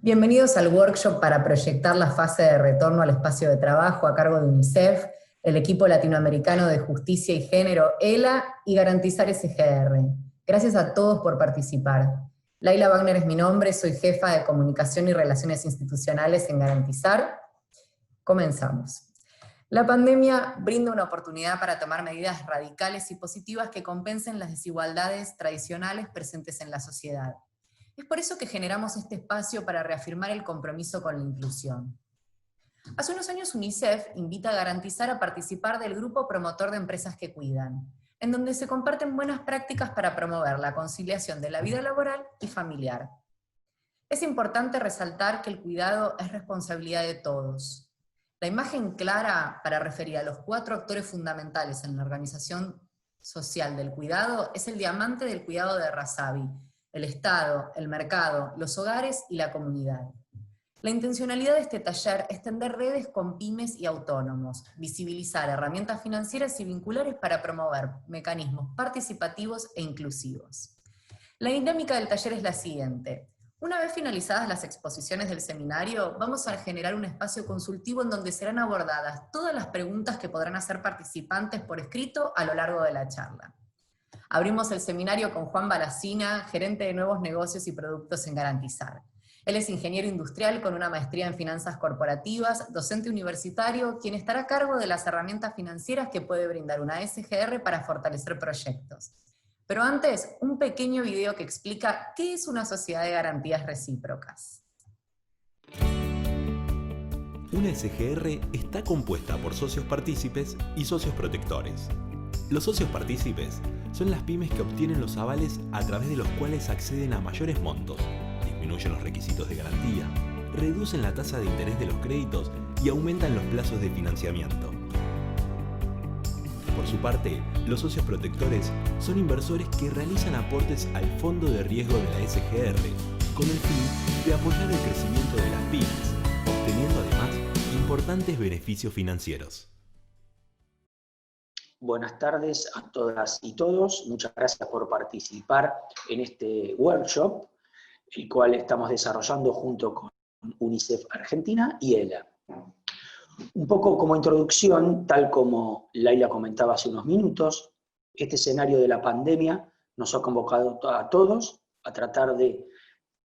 Bienvenidos al workshop para proyectar la fase de retorno al espacio de trabajo a cargo de UNICEF, el equipo latinoamericano de justicia y género, ELA, y Garantizar SGR. Gracias a todos por participar. Laila Wagner es mi nombre, soy jefa de Comunicación y Relaciones Institucionales en Garantizar. Comenzamos. La pandemia brinda una oportunidad para tomar medidas radicales y positivas que compensen las desigualdades tradicionales presentes en la sociedad. Es por eso que generamos este espacio para reafirmar el compromiso con la inclusión. Hace unos años UNICEF invita a Garantizar a participar del grupo promotor de empresas que cuidan, en donde se comparten buenas prácticas para promover la conciliación de la vida laboral y familiar. Es importante resaltar que el cuidado es responsabilidad de todos. La imagen clara para referir a los 4 actores fundamentales en la organización social del cuidado es el diamante del cuidado de Razavi: el Estado, el mercado, los hogares y la comunidad. La intencionalidad de este taller es tender redes con pymes y autónomos, visibilizar herramientas financieras y vinculares para promover mecanismos participativos e inclusivos. La dinámica del taller es la siguiente. Una vez finalizadas las exposiciones del seminario, vamos a generar un espacio consultivo en donde serán abordadas todas las preguntas que podrán hacer participantes por escrito a lo largo de la charla. Abrimos el seminario con Juan Balacina, gerente de nuevos negocios y productos en Garantizar. Él es ingeniero industrial con una maestría en finanzas corporativas, docente universitario, quien estará a cargo de las herramientas financieras que puede brindar una SGR para fortalecer proyectos. Pero antes, un pequeño video que explica qué es una sociedad de garantías recíprocas. Una SGR está compuesta por socios partícipes y socios protectores. Los socios partícipes son las pymes que obtienen los avales a través de los cuales acceden a mayores montos, disminuyen los requisitos de garantía, reducen la tasa de interés de los créditos y aumentan los plazos de financiamiento. Por su parte, los socios protectores son inversores que realizan aportes al fondo de riesgo de la SGR con el fin de apoyar el crecimiento de las pymes, obteniendo además importantes beneficios financieros. Buenas tardes a todas y todos. Muchas gracias por participar en este workshop, el cual estamos desarrollando junto con UNICEF Argentina y ELA. Un poco como introducción, tal como Laila comentaba hace unos minutos, este escenario de la pandemia nos ha convocado a todos a tratar de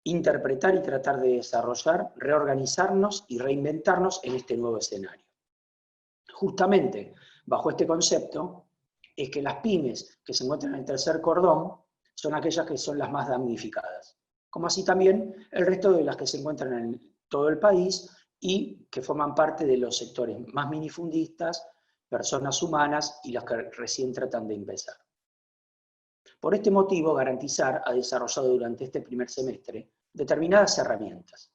interpretar y tratar de desarrollar, reorganizarnos y reinventarnos en este nuevo escenario. Justamente bajo este concepto es que las pymes que se encuentran en el tercer cordón son aquellas que son las más damnificadas, como así también el resto de las que se encuentran en todo el país y que forman parte de los sectores más minifundistas, personas humanas y las que recién tratan de empezar. Por este motivo, Garantizar ha desarrollado durante este primer semestre determinadas herramientas.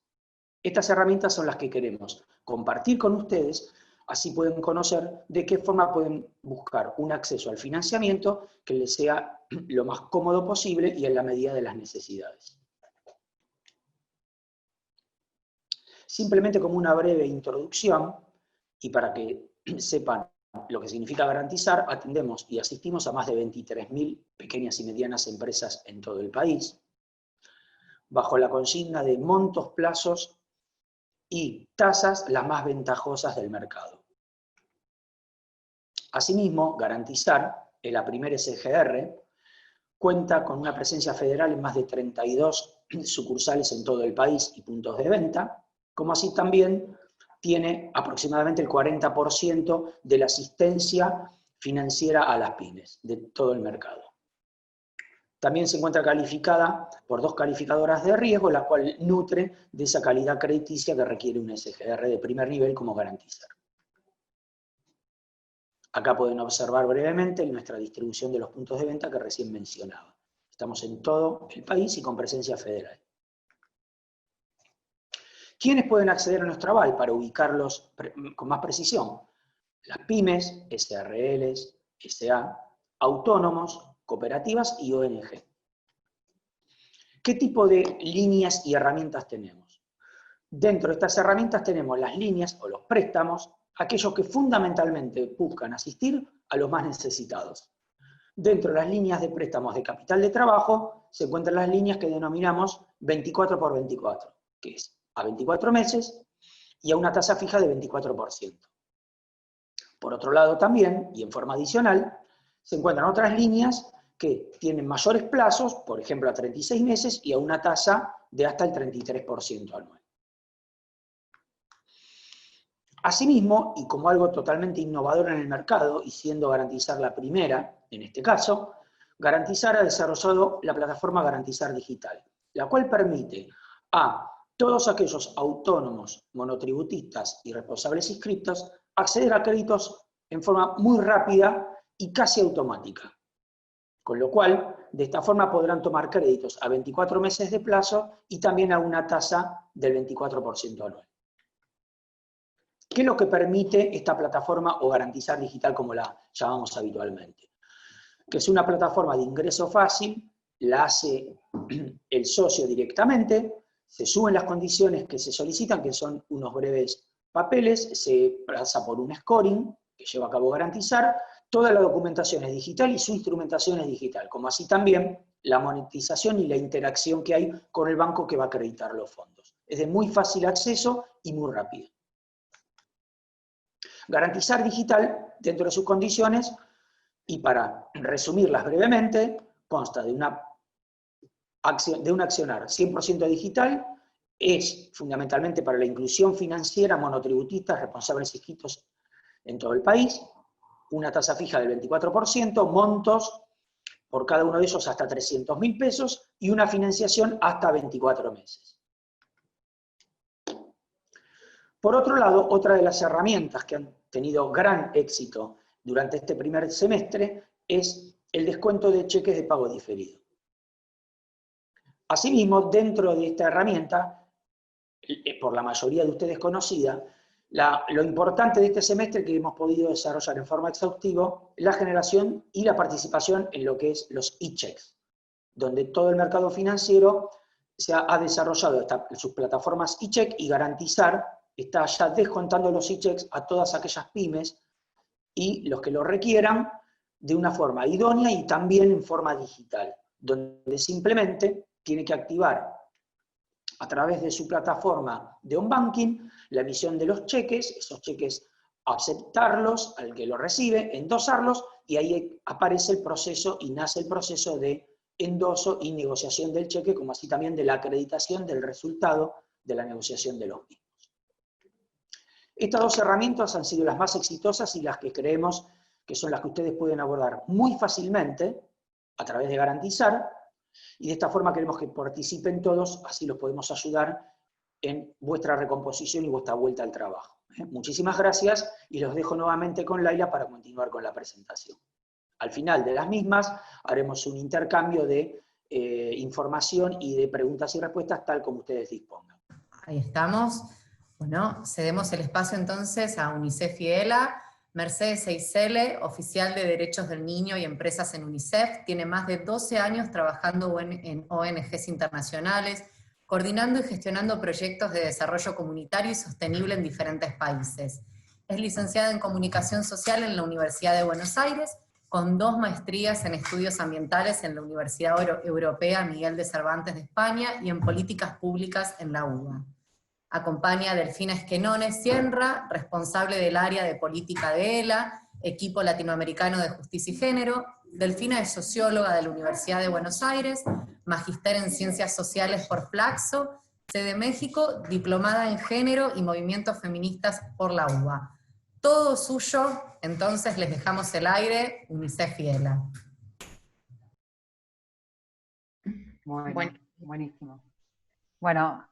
Estas herramientas son las que queremos compartir con ustedes. Así pueden conocer de qué forma pueden buscar un acceso al financiamiento que les sea lo más cómodo posible y en la medida de las necesidades. Simplemente como una breve introducción, y para que sepan lo que significa Garantizar, atendemos y asistimos a más de 23.000 pequeñas y medianas empresas en todo el país, bajo la consigna de montos, plazos y tasas las más ventajosas del mercado. Asimismo, Garantizar, en la primera SGR, cuenta con una presencia federal en más de 32 sucursales en todo el país y puntos de venta, como así también tiene aproximadamente el 40% de la asistencia financiera a las pymes de todo el mercado. También se encuentra calificada por 2 calificadoras de riesgo, la cual nutre de esa calidad crediticia que requiere un SGR de primer nivel como Garantizar. Acá pueden observar brevemente nuestra distribución de los puntos de venta que recién mencionaba. Estamos en todo el país y con presencia federal. ¿Quiénes pueden acceder a nuestro aval para ubicarlos con más precisión? Las pymes, SRLs, SA, autónomos, cooperativas y ONG. ¿Qué tipo de líneas y herramientas tenemos? Dentro de estas herramientas tenemos las líneas o los préstamos, aquellos que fundamentalmente buscan asistir a los más necesitados. Dentro de las líneas de préstamos de capital de trabajo se encuentran las líneas que denominamos 24x24, que es a 24 meses y a una tasa fija de 24%. Por otro lado también, y en forma adicional, se encuentran otras líneas que tienen mayores plazos, por ejemplo a 36 meses y a una tasa de hasta el 33% anual. Asimismo, y como algo totalmente innovador en el mercado, y siendo Garantizar la primera, en este caso, Garantizar ha desarrollado la plataforma Garantizar Digital, la cual permite a todos aquellos autónomos, monotributistas y responsables inscriptos acceder a créditos en forma muy rápida y casi automática. Con lo cual, de esta forma podrán tomar créditos a 24 meses de plazo y también a una tasa del 24% anual. ¿Qué es lo que permite esta plataforma o Garantizar Digital como la llamamos habitualmente? Que es una plataforma de ingreso fácil, la hace el socio directamente, se suben las condiciones que se solicitan, que son unos breves papeles, se pasa por un scoring que lleva a cabo Garantizar, toda la documentación es digital y su instrumentación es digital, como así también la monetización y la interacción que hay con el banco que va a acreditar los fondos. Es de muy fácil acceso y muy rápido. Garantizar Digital, dentro de sus condiciones, y para resumirlas brevemente, consta de un accionar 100% digital, es fundamentalmente para la inclusión financiera, monotributistas, responsables inscritos en todo el país, una tasa fija del 24%, montos por cada uno de ellos hasta 300.000 pesos y una financiación hasta 24 meses. Por otro lado, otra de las herramientas que han tenido gran éxito durante este primer semestre es el descuento de cheques de pago diferido. Asimismo, dentro de esta herramienta, por la mayoría de ustedes conocida, lo importante de este semestre que hemos podido desarrollar en forma exhaustiva, la generación y la participación en lo que es los e-checks, donde todo el mercado financiero ha desarrollado sus plataformas e-check y Garantizar está ya descontando los e-checks a todas aquellas pymes y los que lo requieran de una forma idónea y también en forma digital, donde simplemente tiene que activar a través de su plataforma de on-banking la emisión de los cheques, esos cheques aceptarlos al que lo recibe, endosarlos, y ahí aparece el proceso y nace el proceso de endoso y negociación del cheque, como así también de la acreditación del resultado de la negociación de los mismos. Estas dos herramientas han sido las más exitosas y las que creemos que son las que ustedes pueden abordar muy fácilmente a través de Garantizar, y de esta forma queremos que participen todos, así los podemos ayudar en vuestra recomposición y vuestra vuelta al trabajo. Muchísimas gracias y los dejo nuevamente con Laila para continuar con la presentación. Al final de las mismas haremos un intercambio de información y de preguntas y respuestas tal como ustedes dispongan. Ahí estamos. Bueno, cedemos el espacio entonces a UNICEF y ELA. Mercedes Eisele, oficial de Derechos del Niño y Empresas en UNICEF, tiene más de 12 años trabajando en ONGs internacionales, coordinando y gestionando proyectos de desarrollo comunitario y sostenible en diferentes países. Es licenciada en Comunicación Social en la Universidad de Buenos Aires, con 2 maestrías en Estudios Ambientales en la Universidad Europea Miguel de Cervantes de España y en Políticas Públicas en la UBA. Acompaña a Delfina Esquenone Sierra, responsable del área de política de ELA, equipo latinoamericano de justicia y género. Delfina es socióloga de la Universidad de Buenos Aires, magíster en ciencias sociales por Flaxo, sede México, diplomada en género y movimientos feministas por la UBA. Todo suyo, entonces les dejamos el aire, UNICEF y ELA. Bueno, buenísimo. Bueno,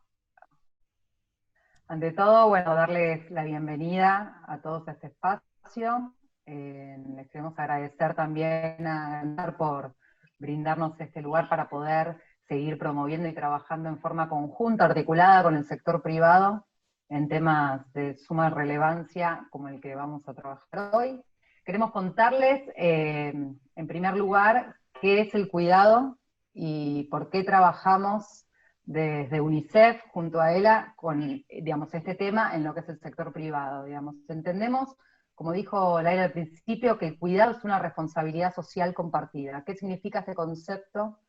ante todo, bueno, darles la bienvenida a todos a este espacio. Les queremos agradecer también a ANDAR por brindarnos este lugar para poder seguir promoviendo y trabajando en forma conjunta, articulada con el sector privado, en temas de suma relevancia como el que vamos a trabajar hoy. Queremos contarles, en primer lugar, qué es el cuidado y por qué trabajamos desde UNICEF, junto a ELA, con, digamos, este tema en lo que es el sector privado. Digamos. Entendemos, como dijo Laila al principio, que el cuidado es una responsabilidad social compartida. ¿Qué significa este concepto?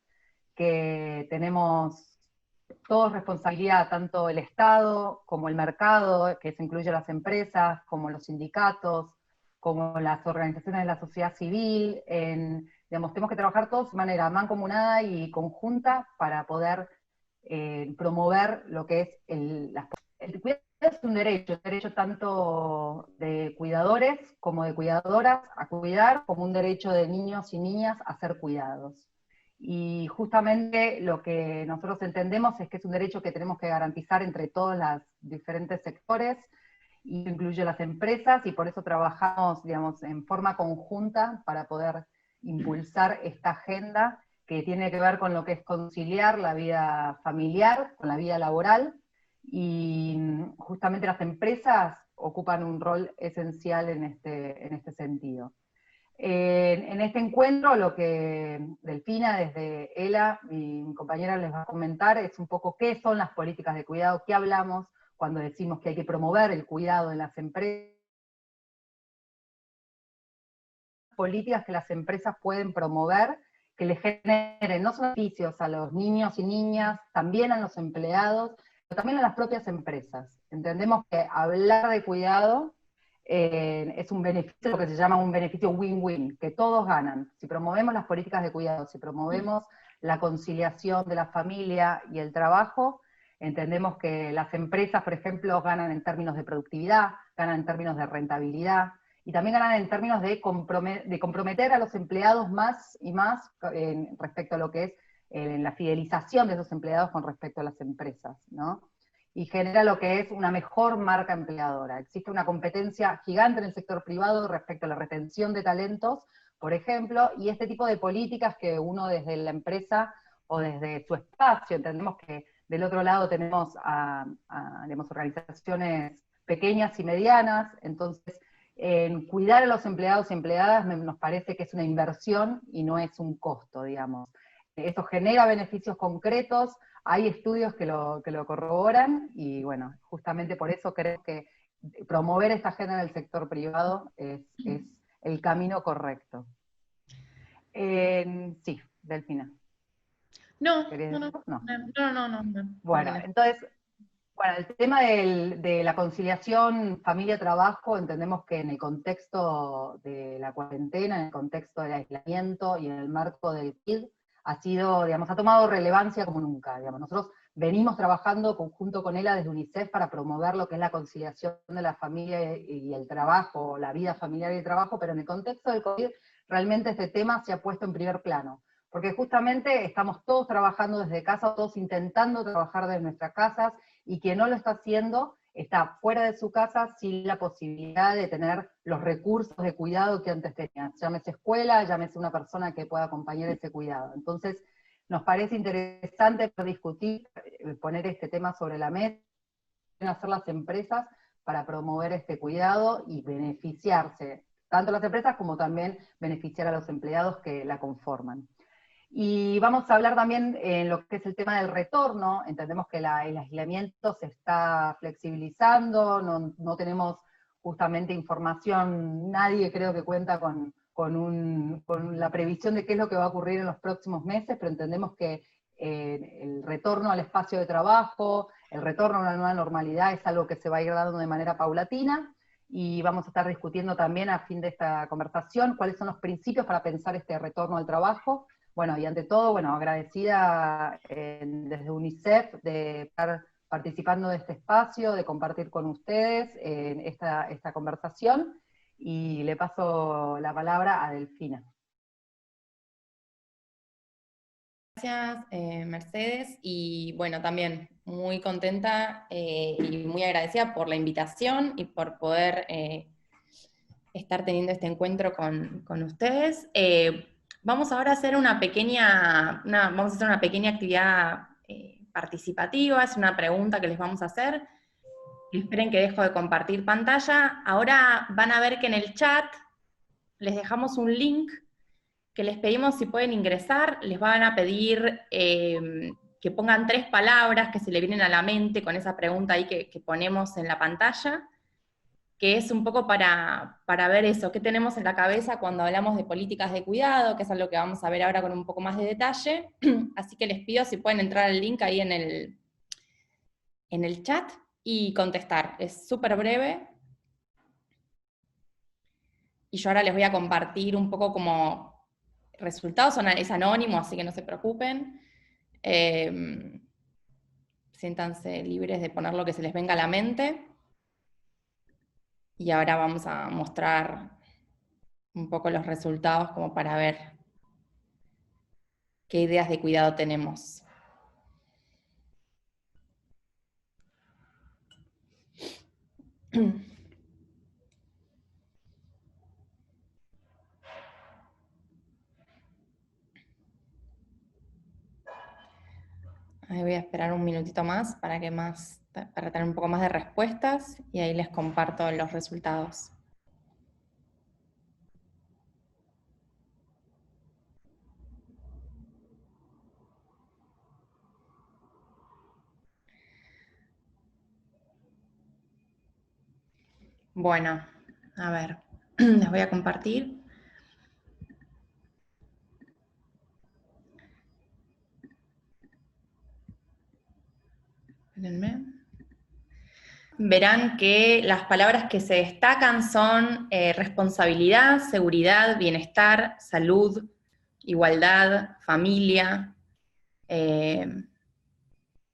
Que tenemos todo es responsabilidad, tanto el Estado como el mercado, que se incluye las empresas, como los sindicatos, como las organizaciones de la sociedad civil, digamos, tenemos que trabajar todos de manera mancomunada y conjunta para poder promover lo que es el cuidado. Es un derecho tanto de cuidadores como de cuidadoras a cuidar, como un derecho de niños y niñas a ser cuidados. Y justamente lo que nosotros entendemos es que es un derecho que tenemos que garantizar entre todos los diferentes sectores, y incluye las empresas, y por eso trabajamos, digamos, en forma conjunta para poder impulsar esta agenda que tiene que ver con lo que es conciliar la vida familiar con la vida laboral, y justamente las empresas ocupan un rol esencial en este sentido. En este encuentro, lo que Delfina, desde ELA, mi compañera, les va a comentar es un poco qué son las políticas de cuidado, qué hablamos cuando decimos que hay que promover el cuidado en las empresas, políticas que las empresas pueden promover, que les generen no solo beneficios a los niños y niñas, también a los empleados, pero también a las propias empresas. Entendemos que hablar de cuidado es un beneficio, lo que se llama un beneficio win-win, que todos ganan. Si promovemos las políticas de cuidado, si promovemos la conciliación de la familia y el trabajo, entendemos que las empresas, por ejemplo, ganan en términos de productividad, ganan en términos de rentabilidad, y también ganan en términos de comprometer a los empleados más y más respecto a lo que es la fidelización de esos empleados con respecto a las empresas, ¿no? Y genera lo que es una mejor marca empleadora. Existe una competencia gigante en el sector privado respecto a la retención de talentos, por ejemplo, y este tipo de políticas que uno desde la empresa o desde su espacio, entendemos que del otro lado tenemos digamos, organizaciones pequeñas y medianas, entonces en cuidar a los empleados y empleadas nos parece que es una inversión y no es un costo, digamos. Esto genera beneficios concretos, hay estudios que lo corroboran, y bueno, justamente por eso creo que promover esta agenda en el sector privado es el camino correcto. Sí, Delfina. No. Bueno, entonces, bueno, el tema de la conciliación familia-trabajo, entendemos que en el contexto de la cuarentena, en el contexto del aislamiento y en el marco del COVID, ha sido, digamos, ha tomado relevancia como nunca. Digamos. Nosotros venimos trabajando junto con ELA desde UNICEF para promover lo que es la conciliación de la familia y el trabajo, la vida familiar y el trabajo, pero en el contexto del COVID realmente este tema se ha puesto en primer plano, porque justamente estamos todos trabajando desde casa, todos intentando trabajar desde nuestras casas, y quien no lo está haciendo está fuera de su casa sin la posibilidad de tener los recursos de cuidado que antes tenía. Llámese escuela, llámese una persona que pueda acompañar ese cuidado. Entonces, nos parece interesante discutir, poner este tema sobre la mesa, hacer las empresas para promover este cuidado y beneficiarse, tanto las empresas como también beneficiar a los empleados que la conforman. Y vamos a hablar también en lo que es el tema del retorno. Entendemos que el aislamiento se está flexibilizando, no tenemos justamente información, nadie creo que cuenta con la previsión de qué es lo que va a ocurrir en los próximos meses, pero entendemos que el retorno al espacio de trabajo, el retorno a una nueva normalidad es algo que se va a ir dando de manera paulatina, y vamos a estar discutiendo también a fin de esta conversación cuáles son los principios para pensar este retorno al trabajo. Bueno, y ante todo, bueno, agradecida desde UNICEF de estar participando de este espacio, de compartir con ustedes esta conversación, y le paso la palabra a Delfina. Gracias, Mercedes, y bueno, también muy contenta y muy agradecida por la invitación y por poder estar teniendo este encuentro con ustedes. Vamos ahora a hacer una pequeña actividad participativa, es una pregunta que les vamos a hacer. Esperen que dejo de compartir pantalla. Ahora van a ver que en el chat les dejamos un link que les pedimos si pueden ingresar. Les van a pedir que pongan 3 palabras que se le vienen a la mente con esa pregunta ahí que ponemos en la pantalla, que es un poco para ver eso, qué tenemos en la cabeza cuando hablamos de políticas de cuidado, que es algo que vamos a ver ahora con un poco más de detalle. Así que les pido si pueden entrar al link ahí en en el chat y contestar. Es súper breve. Y yo ahora les voy a compartir un poco como resultados, es anónimo, así que no se preocupen. Siéntanse libres de poner lo que se les venga a la mente. Y ahora vamos a mostrar un poco los resultados como para ver qué ideas de cuidado tenemos. Ahí voy a esperar un minutito más para tener un poco más de respuestas y ahí les comparto los resultados. Bueno, a ver, les voy a compartir. Espérenme. Verán que las palabras que se destacan son responsabilidad, seguridad, bienestar, salud, igualdad, familia,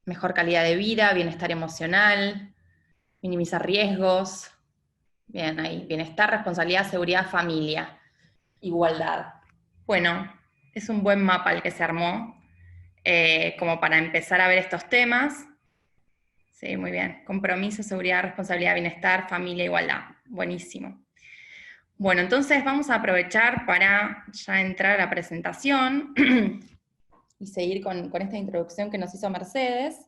mejor calidad de vida, bienestar emocional, minimizar riesgos. Bien, ahí, bienestar, responsabilidad, seguridad, familia, igualdad. Bueno, es un buen mapa el que se armó, como para empezar a ver estos temas. Sí, muy bien. Compromiso, seguridad, responsabilidad, bienestar, familia, igualdad. Buenísimo. Bueno, entonces vamos a aprovechar para ya entrar a la presentación y seguir con esta introducción que nos hizo Mercedes.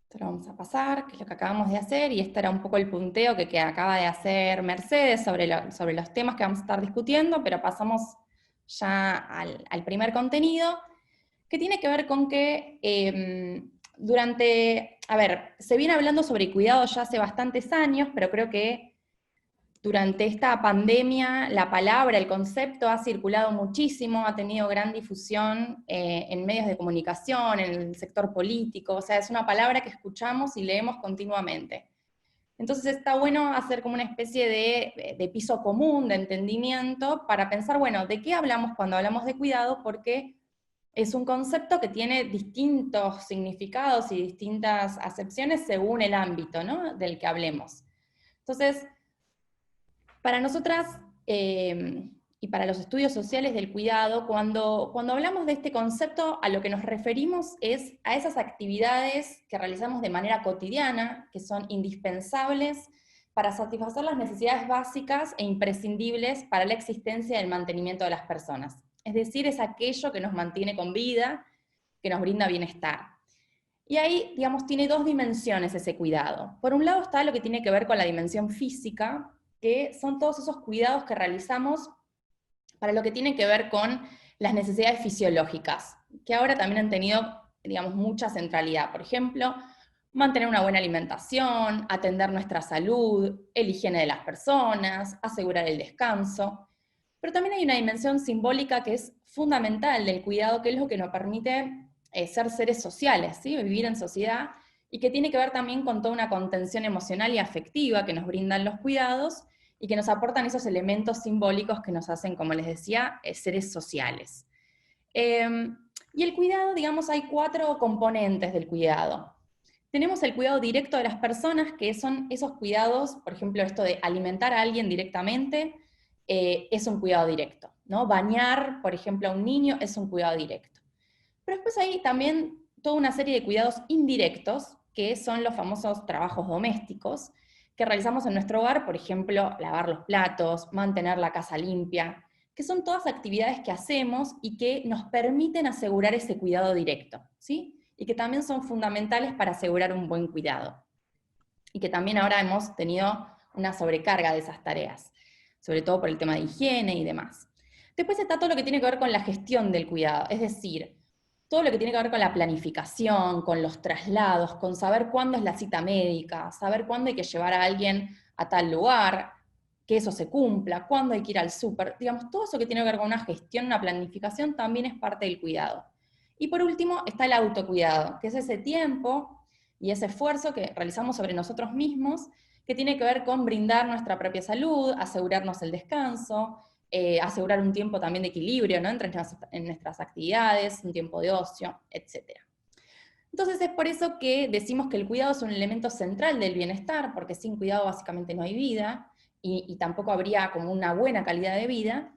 Esto lo vamos a pasar, que es lo que acabamos de hacer, y este era un poco el punteo que acaba de hacer Mercedes sobre los temas que vamos a estar discutiendo, pero pasamos ya al primer contenido, que tiene que ver con que se viene hablando sobre cuidado ya hace bastantes años, pero creo que durante esta pandemia la palabra, el concepto ha circulado muchísimo, ha tenido gran difusión en medios de comunicación, en el sector político, o sea, es una palabra que escuchamos y leemos continuamente. Entonces está bueno hacer como una especie de piso común, de entendimiento, para pensar, bueno, ¿de qué hablamos cuando hablamos de cuidado? Porque es un concepto que tiene distintos significados y distintas acepciones según el ámbito, ¿no?, del que hablemos. Entonces, para nosotras y para los estudios sociales del cuidado, cuando hablamos de este concepto, a lo que nos referimos es a esas actividades que realizamos de manera cotidiana, que son indispensables para satisfacer las necesidades básicas e imprescindibles para la existencia y el mantenimiento de las personas. Es decir, es aquello que nos mantiene con vida, que nos brinda bienestar. Y ahí, digamos, tiene dos dimensiones ese cuidado. Por un lado está lo que tiene que ver con la dimensión física, que son todos esos cuidados que realizamos para lo que tiene que ver con las necesidades fisiológicas, que ahora también han tenido, digamos, mucha centralidad. Por ejemplo, mantener una buena alimentación, atender nuestra salud, el higiene de las personas, asegurar el descanso. Pero también hay una dimensión simbólica que es fundamental del cuidado, que es lo que nos permite ser seres sociales, ¿sí?, vivir en sociedad, y que tiene que ver también con toda una contención emocional y afectiva que nos brindan los cuidados, y que nos aportan esos elementos simbólicos que nos hacen, como les decía, seres sociales. Y el cuidado, digamos, hay 4 componentes del cuidado. Tenemos el cuidado directo de las personas, que son esos cuidados, por ejemplo, esto de alimentar a alguien directamente, es un cuidado directo, ¿no? Bañar, por ejemplo, a un niño es un cuidado directo. Pero después hay también toda una serie de cuidados indirectos, que son los famosos trabajos domésticos, que realizamos en nuestro hogar, por ejemplo, lavar los platos, mantener la casa limpia, que son todas actividades que hacemos y que nos permiten asegurar ese cuidado directo, ¿sí? Y que también son fundamentales para asegurar un buen cuidado. Y que también ahora hemos tenido una sobrecarga de esas tareas, sobre todo por el tema de higiene y demás. Después está todo lo que tiene que ver con la gestión del cuidado, es decir, todo lo que tiene que ver con la planificación, con los traslados, con saber cuándo es la cita médica, saber cuándo hay que llevar a alguien a tal lugar, que eso se cumpla, cuándo hay que ir al súper, digamos, todo eso que tiene que ver con una gestión, una planificación, también es parte del cuidado. Y por último está el autocuidado, que es ese tiempo y ese esfuerzo que realizamos sobre nosotros mismos, que tiene que ver con brindar nuestra propia salud, asegurarnos el descanso, asegurar un tiempo también de equilibrio, ¿no?, en nuestras actividades, un tiempo de ocio, etc. Entonces es por eso que decimos que el cuidado es un elemento central del bienestar, porque sin cuidado básicamente no hay vida, y tampoco habría como una buena calidad de vida.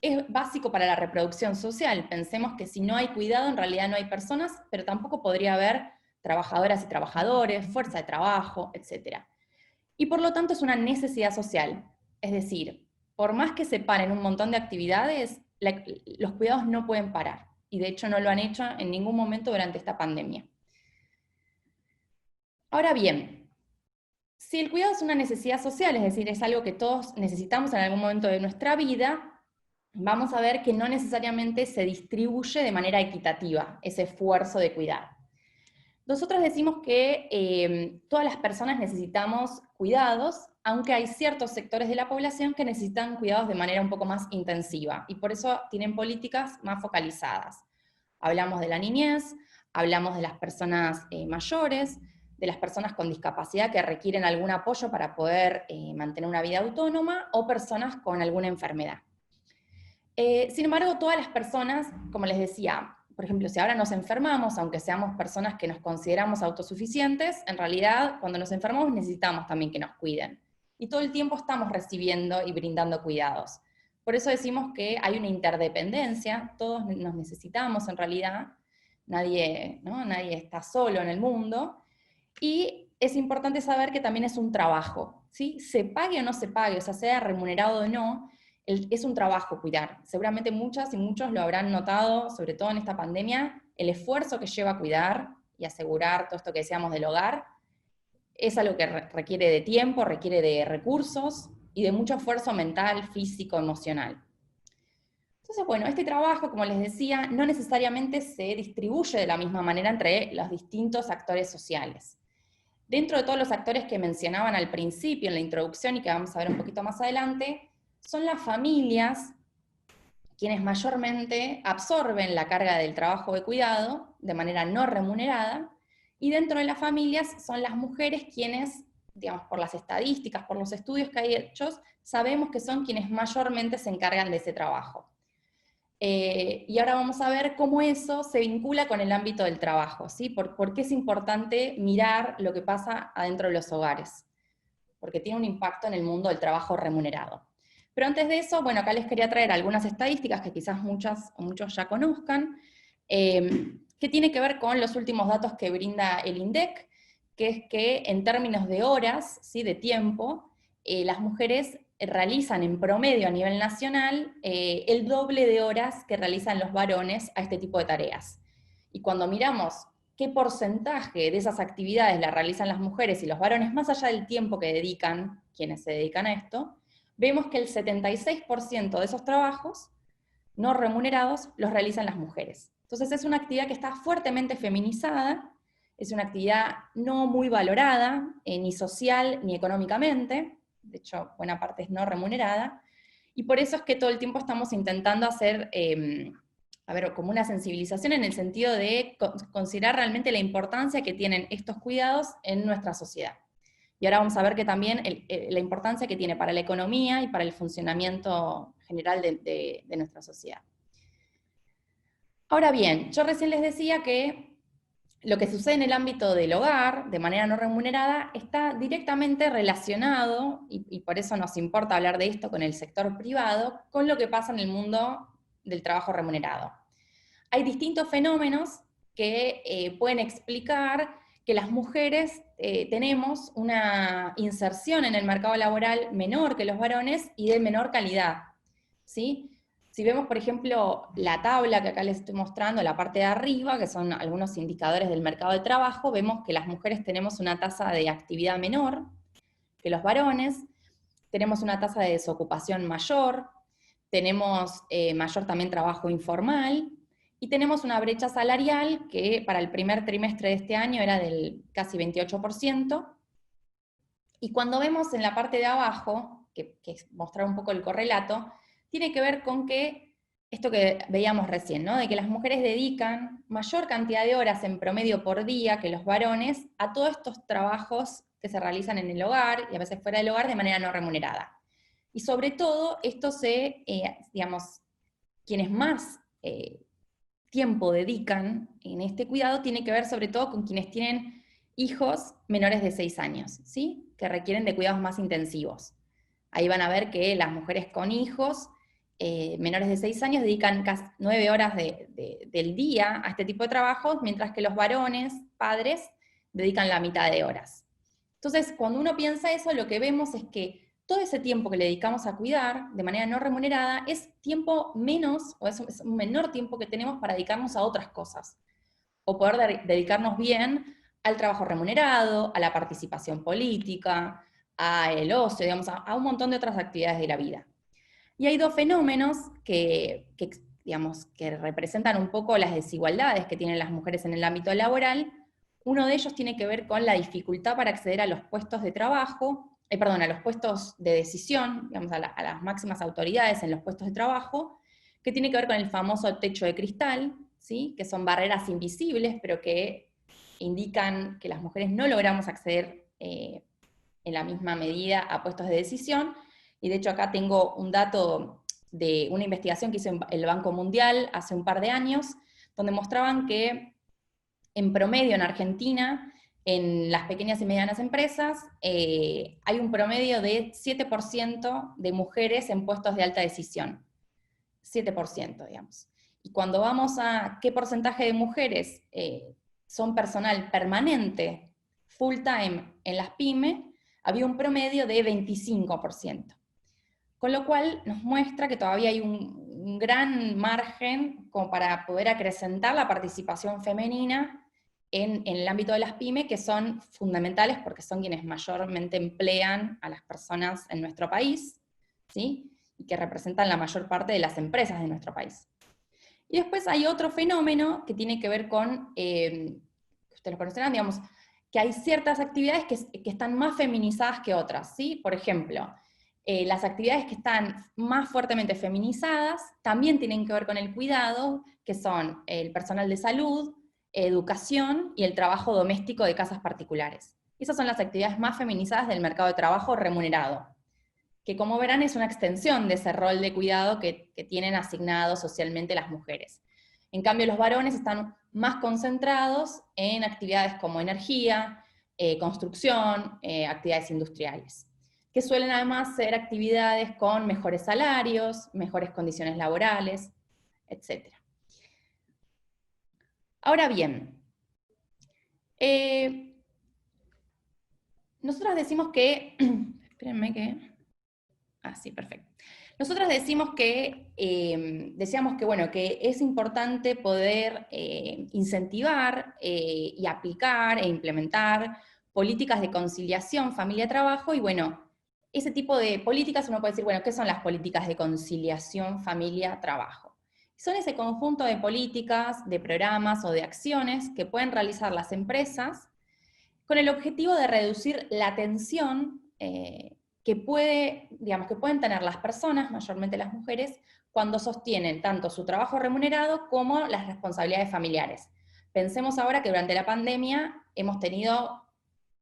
Es básico para la reproducción social. Pensemos que si no hay cuidado, en realidad no hay personas, pero tampoco podría haber trabajadoras y trabajadores, fuerza de trabajo, etc. Y por lo tanto es una necesidad social. Es decir, por más que se paren un montón de actividades, los cuidados no pueden parar. Y de hecho no lo han hecho en ningún momento durante esta pandemia. Ahora bien, si el cuidado es una necesidad social, es decir, es algo que todos necesitamos en algún momento de nuestra vida, vamos a ver que no necesariamente se distribuye de manera equitativa ese esfuerzo de cuidar. Nosotros decimos que todas las personas necesitamos cuidados, aunque hay ciertos sectores de la población que necesitan cuidados de manera un poco más intensiva, y por eso tienen políticas más focalizadas. Hablamos de la niñez, hablamos de las personas mayores, de las personas con discapacidad que requieren algún apoyo para poder mantener una vida autónoma, o personas con alguna enfermedad. Sin embargo, todas las personas, como les decía, por ejemplo, si ahora nos enfermamos, aunque seamos personas que nos consideramos autosuficientes, en realidad cuando nos enfermamos necesitamos también que nos cuiden. Y todo el tiempo estamos recibiendo y brindando cuidados. Por eso decimos que hay una interdependencia, todos nos necesitamos en realidad, nadie está solo en el mundo, y es importante saber que también es un trabajo, ¿sí? Se pague o no se pague, o sea remunerado o no, es un trabajo cuidar. Seguramente muchas y muchos lo habrán notado, sobre todo en esta pandemia, el esfuerzo que lleva a cuidar y asegurar todo esto que decíamos del hogar, es algo que requiere de tiempo, requiere de recursos y de mucho esfuerzo mental, físico, emocional. Entonces, bueno, este trabajo, como les decía, no necesariamente se distribuye de la misma manera entre los distintos actores sociales. Dentro de todos los actores que mencionaban al principio, en la introducción, y que vamos a ver un poquito más adelante, son las familias quienes mayormente absorben la carga del trabajo de cuidado de manera no remunerada, y dentro de las familias son las mujeres quienes, digamos, por las estadísticas, por los estudios que hay hechos, sabemos que son quienes mayormente se encargan de ese trabajo. Y ahora vamos a ver cómo eso se vincula con el ámbito del trabajo, ¿sí? ¿Por qué es importante mirar lo que pasa adentro de los hogares? Porque tiene un impacto en el mundo del trabajo remunerado. Pero antes de eso, bueno, acá les quería traer algunas estadísticas que quizás muchas o muchos ya conozcan, que tiene que ver con los últimos datos que brinda el INDEC, que es que en términos de horas, ¿sí?, de tiempo, las mujeres realizan en promedio a nivel nacional el doble de horas que realizan los varones a este tipo de tareas. Y cuando miramos qué porcentaje de esas actividades la realizan las mujeres y los varones, más allá del tiempo que dedican quienes se dedican a esto, vemos que el 76% de esos trabajos no remunerados los realizan las mujeres. Entonces es una actividad que está fuertemente feminizada, es una actividad no muy valorada, ni social ni económicamente, de hecho buena parte es no remunerada, y por eso es que todo el tiempo estamos intentando hacer como una sensibilización en el sentido de considerar realmente la importancia que tienen estos cuidados en nuestra sociedad. Y ahora vamos a ver que también la importancia que tiene para la economía y para el funcionamiento general de nuestra sociedad. Ahora bien, yo recién les decía que lo que sucede en el ámbito del hogar, de manera no remunerada, está directamente relacionado, y por eso nos importa hablar de esto con el sector privado, con lo que pasa en el mundo del trabajo remunerado. Hay distintos fenómenos que pueden explicar que las mujeres tenemos una inserción en el mercado laboral menor que los varones y de menor calidad, ¿sí? Si vemos, por ejemplo, la tabla que acá les estoy mostrando, la parte de arriba, que son algunos indicadores del mercado de trabajo, vemos que las mujeres tenemos una tasa de actividad menor que los varones, tenemos una tasa de desocupación mayor, tenemos mayor también trabajo informal, y tenemos una brecha salarial que para el primer trimestre de este año era del casi 28%, y cuando vemos en la parte de abajo, que es mostrar un poco el correlato, tiene que ver con que esto que veíamos recién, ¿no? De que las mujeres dedican mayor cantidad de horas en promedio por día que los varones a todos estos trabajos que se realizan en el hogar y a veces fuera del hogar de manera no remunerada. Y sobre todo, esto digamos, quienes más tiempo dedican en este cuidado tiene que ver sobre todo con quienes tienen hijos menores de 6 años, ¿sí? Que requieren de cuidados más intensivos. Ahí van a ver que las mujeres con hijos menores de 6 años dedican casi 9 horas del día a este tipo de trabajos, mientras que los varones, padres, dedican la mitad de horas. Entonces, cuando uno piensa eso, lo que vemos es que todo ese tiempo que le dedicamos a cuidar de manera no remunerada es tiempo menos, o es un menor tiempo que tenemos para dedicarnos a otras cosas, o poder dedicarnos bien al trabajo remunerado, a la participación política, al ocio, digamos, a un montón de otras actividades de la vida. Y hay dos fenómenos digamos, que representan un poco las desigualdades que tienen las mujeres en el ámbito laboral. Uno de ellos tiene que ver con la dificultad para acceder a los puestos de trabajo, a los puestos de decisión, digamos, a las máximas autoridades en los puestos de trabajo, que tiene que ver con el famoso techo de cristal, ¿sí? Que son barreras invisibles, pero que indican que las mujeres no logramos acceder en la misma medida a puestos de decisión. Y de hecho acá tengo un dato de una investigación que hizo el Banco Mundial hace un par de años, donde mostraban que en promedio en Argentina, en las pequeñas y medianas empresas, hay un promedio de 7% de mujeres en puestos de alta decisión. 7%, digamos. Y cuando vamos a qué porcentaje de mujeres son personal permanente, full time en las pymes, había un promedio de 25%. Con lo cual nos muestra que todavía hay un gran margen como para poder acrecentar la participación femenina en el ámbito de las pymes, que son fundamentales porque son quienes mayormente emplean a las personas en nuestro país, ¿sí? Y que representan la mayor parte de las empresas de nuestro país. Y después hay otro fenómeno que tiene que ver con, ustedes lo conocerán, digamos, que hay ciertas actividades que están más feminizadas que otras, ¿sí? Por ejemplo, las actividades que están más fuertemente feminizadas también tienen que ver con el cuidado, que son el personal de salud, educación y el trabajo doméstico de casas particulares. Esas son las actividades más feminizadas del mercado de trabajo remunerado, que como verán es una extensión de ese rol de cuidado que tienen asignado socialmente las mujeres. En cambio, los varones están más concentrados en actividades como energía, construcción, actividades industriales, que suelen además ser actividades con mejores salarios, mejores condiciones laborales, etc. Ahora bien, nosotros decimos que, espérenme que, sí, perfecto. Nosotros decimos que, decíamos que, bueno, que es importante poder incentivar y aplicar e implementar políticas de conciliación familia-trabajo, y bueno, ese tipo de políticas uno puede decir, bueno, ¿qué son las políticas de conciliación familia-trabajo? Son ese conjunto de políticas, de programas o de acciones que pueden realizar las empresas con el objetivo de reducir la tensión que pueden tener las personas, mayormente las mujeres, cuando sostienen tanto su trabajo remunerado como las responsabilidades familiares. Pensemos ahora que durante la pandemia hemos tenido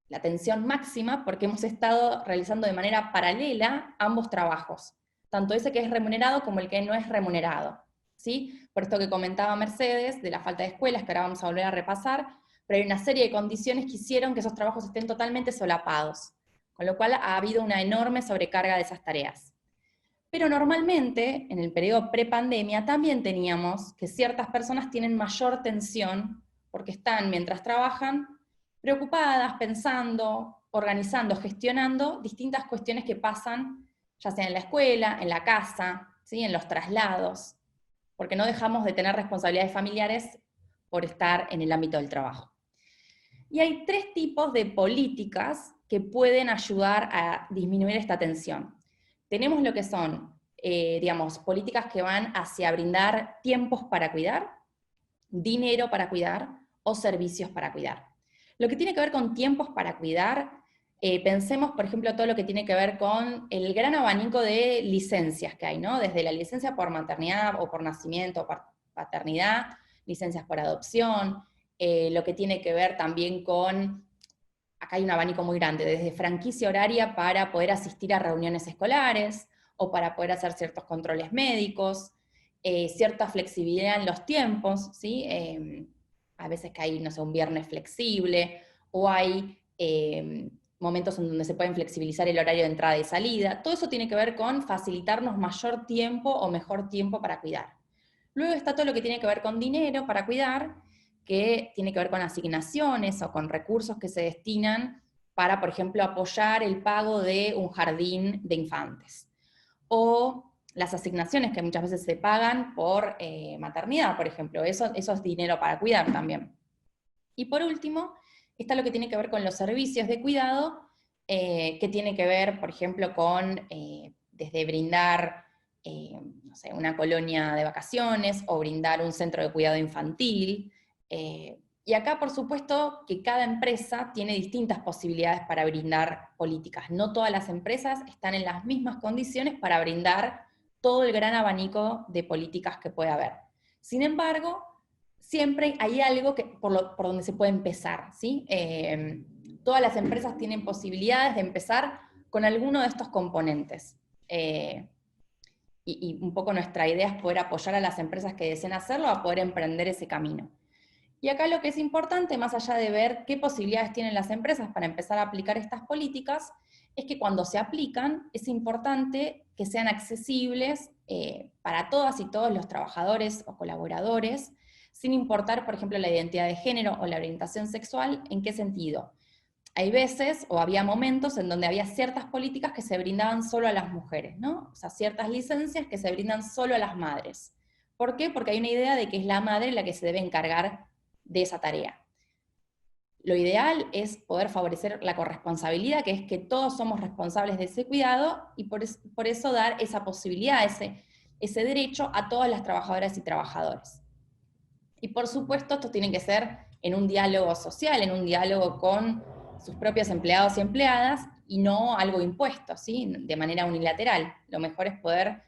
la tensión máxima porque hemos estado realizando de manera paralela ambos trabajos, tanto ese que es remunerado como el que no es remunerado, ¿sí? Por esto que comentaba Mercedes, de la falta de escuelas, que ahora vamos a volver a repasar, pero hay una serie de condiciones que hicieron que esos trabajos estén totalmente solapados, con lo cual ha habido una enorme sobrecarga de esas tareas. Pero normalmente, en el periodo prepandemia, también teníamos que ciertas personas tienen mayor tensión porque están, mientras trabajan, preocupadas, pensando, organizando, gestionando distintas cuestiones que pasan, ya sea en la escuela, en la casa, ¿sí? En los traslados, porque no dejamos de tener responsabilidades familiares por estar en el ámbito del trabajo. Y hay 3 tipos de políticas que pueden ayudar a disminuir esta tensión. Tenemos lo que son, digamos, políticas que van hacia brindar tiempos para cuidar, dinero para cuidar o servicios para cuidar. Lo que tiene que ver con tiempos para cuidar Pensemos, por ejemplo, todo lo que tiene que ver con el gran abanico de licencias que hay, ¿no? Desde la licencia por maternidad o por nacimiento o por paternidad, licencias por adopción, lo que tiene que ver también con, acá hay un abanico muy grande, desde franquicia horaria para poder asistir a reuniones escolares, o para poder hacer ciertos controles médicos, cierta flexibilidad en los tiempos, ¿sí? A veces que hay, no sé, un viernes flexible, o hay momentos en donde se pueden flexibilizar el horario de entrada y salida. Todo eso tiene que ver con facilitarnos mayor tiempo o mejor tiempo para cuidar. Luego está todo lo que tiene que ver con dinero para cuidar, que tiene que ver con asignaciones o con recursos que se destinan para, por ejemplo, apoyar el pago de un jardín de infantes. O las asignaciones que muchas veces se pagan por maternidad, por ejemplo. Eso es dinero para cuidar también. Y por último, está lo que tiene que ver con los servicios de cuidado, que tiene que ver, por ejemplo, con desde brindar no sé, una colonia de vacaciones, o brindar un centro de cuidado infantil. Y acá, por supuesto, que cada empresa tiene distintas posibilidades para brindar políticas. No todas las empresas están en las mismas condiciones para brindar todo el gran abanico de políticas que puede haber. Sin embargo, siempre hay algo por donde se puede empezar, ¿sí? Todas las empresas tienen posibilidades de empezar con alguno de estos componentes. Y un poco nuestra idea es poder apoyar a las empresas que deseen hacerlo a poder emprender ese camino. Y acá lo que es importante, más allá de ver qué posibilidades tienen las empresas para empezar a aplicar estas políticas, es que cuando se aplican, es importante que sean accesibles para todas y todos los trabajadores o colaboradores, sin importar, por ejemplo, la identidad de género o la orientación sexual. ¿En qué sentido? Hay veces, o había momentos, en donde había ciertas políticas que se brindaban solo a las mujeres, ¿no? O sea, ciertas licencias que se brindan solo a las madres. ¿Por qué? Porque hay una idea de que es la madre la que se debe encargar de esa tarea. Lo ideal es poder favorecer la corresponsabilidad, que es que todos somos responsables de ese cuidado, y por eso dar esa posibilidad, ese derecho a todas las trabajadoras y trabajadores. Y por supuesto, esto tiene que ser en un diálogo social, en un diálogo con sus propios empleados y empleadas, y no algo impuesto, ¿sí? De manera unilateral. Lo mejor es poder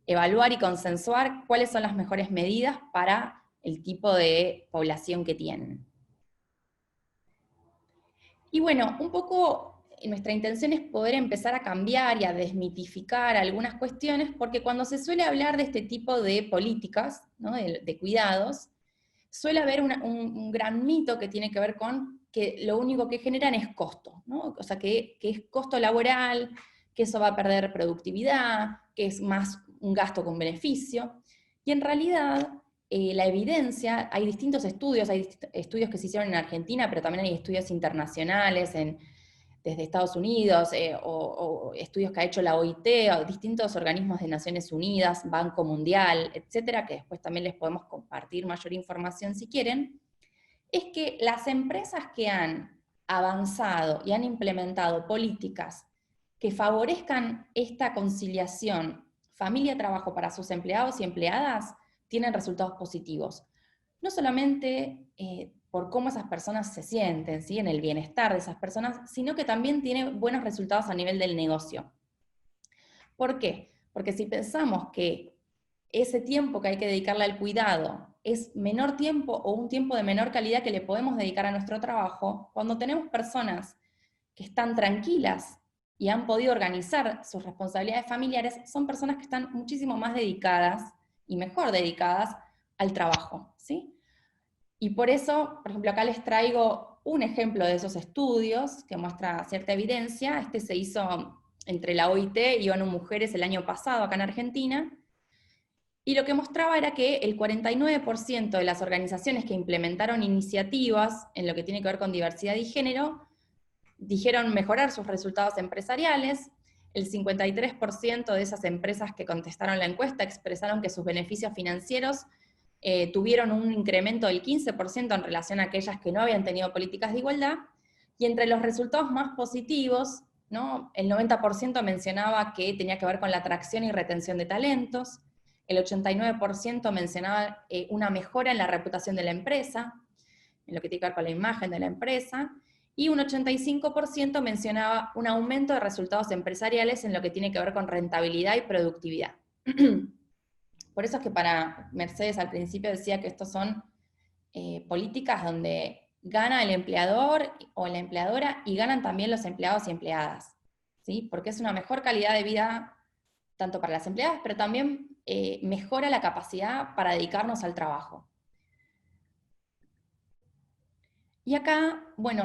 evaluar y consensuar cuáles son las mejores medidas para el tipo de población que tienen. Y bueno, un poco nuestra intención es poder empezar a cambiar y a desmitificar algunas cuestiones, porque cuando se suele hablar de este tipo de políticas, ¿no? de cuidados, suele haber un gran mito que tiene que ver con que lo único que generan es costo, ¿no? O sea, que es costo laboral, que eso va a perder productividad, que es más un gasto con beneficio. Y en realidad, la evidencia, hay distintos estudios, hay estudios que se hicieron en Argentina, pero también hay estudios internacionales desde Estados Unidos, o estudios que ha hecho la OIT, o distintos organismos de Naciones Unidas, Banco Mundial, etcétera, que después también les podemos compartir mayor información si quieren, es que las empresas que han avanzado y han implementado políticas que favorezcan esta conciliación familia-trabajo para sus empleados y empleadas, tienen resultados positivos. No solamente por cómo esas personas se sienten, ¿sí? En el bienestar de esas personas, sino que también tiene buenos resultados a nivel del negocio. ¿Por qué? Porque si pensamos que ese tiempo que hay que dedicarle al cuidado es menor tiempo o un tiempo de menor calidad que le podemos dedicar a nuestro trabajo, cuando tenemos personas que están tranquilas y han podido organizar sus responsabilidades familiares, son personas que están muchísimo más dedicadas y mejor dedicadas al trabajo, ¿sí? Y por eso, por ejemplo, acá les traigo un ejemplo de esos estudios que muestra cierta evidencia. Este se hizo entre la OIT y ONU Mujeres el año pasado acá en Argentina, y lo que mostraba era que el 49% de las organizaciones que implementaron iniciativas en lo que tiene que ver con diversidad y género dijeron mejorar sus resultados empresariales. El 53% de esas empresas que contestaron la encuesta expresaron que sus beneficios financieros tuvieron un incremento del 15% en relación a aquellas que no habían tenido políticas de igualdad, y entre los resultados más positivos, ¿no? El 90% mencionaba que tenía que ver con la atracción y retención de talentos, el 89% mencionaba una mejora en la reputación de la empresa, en lo que tiene que ver con la imagen de la empresa, y un 85% mencionaba un aumento de resultados empresariales en lo que tiene que ver con rentabilidad y productividad. Por eso es que para Mercedes al principio decía que estos son políticas donde gana el empleador o la empleadora y ganan también los empleados y empleadas, ¿sí? Porque es una mejor calidad de vida tanto para las empleadas, pero también mejora la capacidad para dedicarnos al trabajo. Y acá, bueno,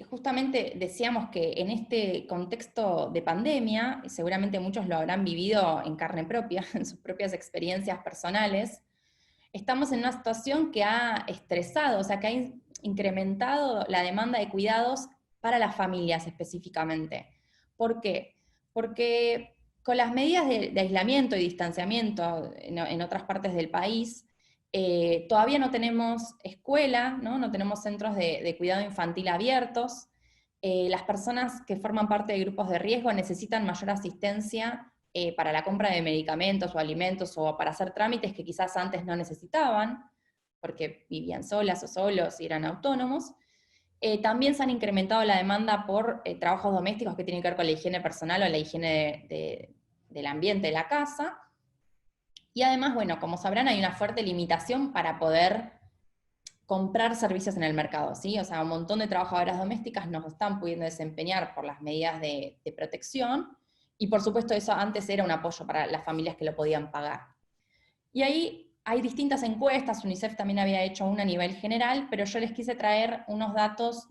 justamente decíamos que en este contexto de pandemia, y seguramente muchos lo habrán vivido en carne propia, en sus propias experiencias personales, estamos en una situación que ha estresado, o sea, que ha incrementado la demanda de cuidados para las familias específicamente. ¿Por qué? Porque con las medidas de aislamiento y distanciamiento en otras partes del país, todavía no tenemos escuela, no tenemos centros de cuidado infantil abiertos. Las personas que forman parte de grupos de riesgo necesitan mayor asistencia para la compra de medicamentos o alimentos o para hacer trámites que quizás antes no necesitaban, porque vivían solas o solos y eran autónomos. También se han incrementado la demanda por trabajos domésticos que tienen que ver con la higiene personal o la higiene del ambiente de la casa. Y además, bueno, como sabrán, hay una fuerte limitación para poder comprar servicios en el mercado, ¿sí? O sea, un montón de trabajadoras domésticas no están pudiendo desempeñar por las medidas de protección, y por supuesto eso antes era un apoyo para las familias que lo podían pagar. Y ahí hay distintas encuestas, UNICEF también había hecho una a nivel general, pero yo les quise traer unos datos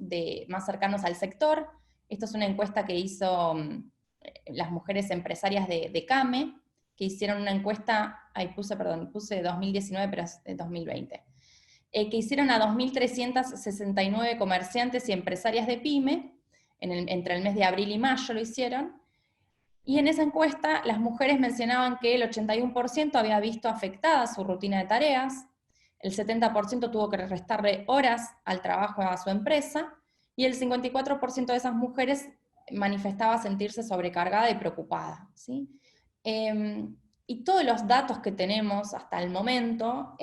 más cercanos al sector. Esto es una encuesta que hizo las mujeres empresarias de CAME, que hicieron una encuesta, puse 2019, pero es de 2020, que hicieron a 2.369 comerciantes y empresarias de PYME, entre el mes de abril y mayo lo hicieron, y en esa encuesta las mujeres mencionaban que el 81% había visto afectada su rutina de tareas, el 70% tuvo que restarle horas al trabajo a su empresa, y el 54% de esas mujeres manifestaba sentirse sobrecargada y preocupada, ¿sí? Y todos los datos que tenemos hasta el momento,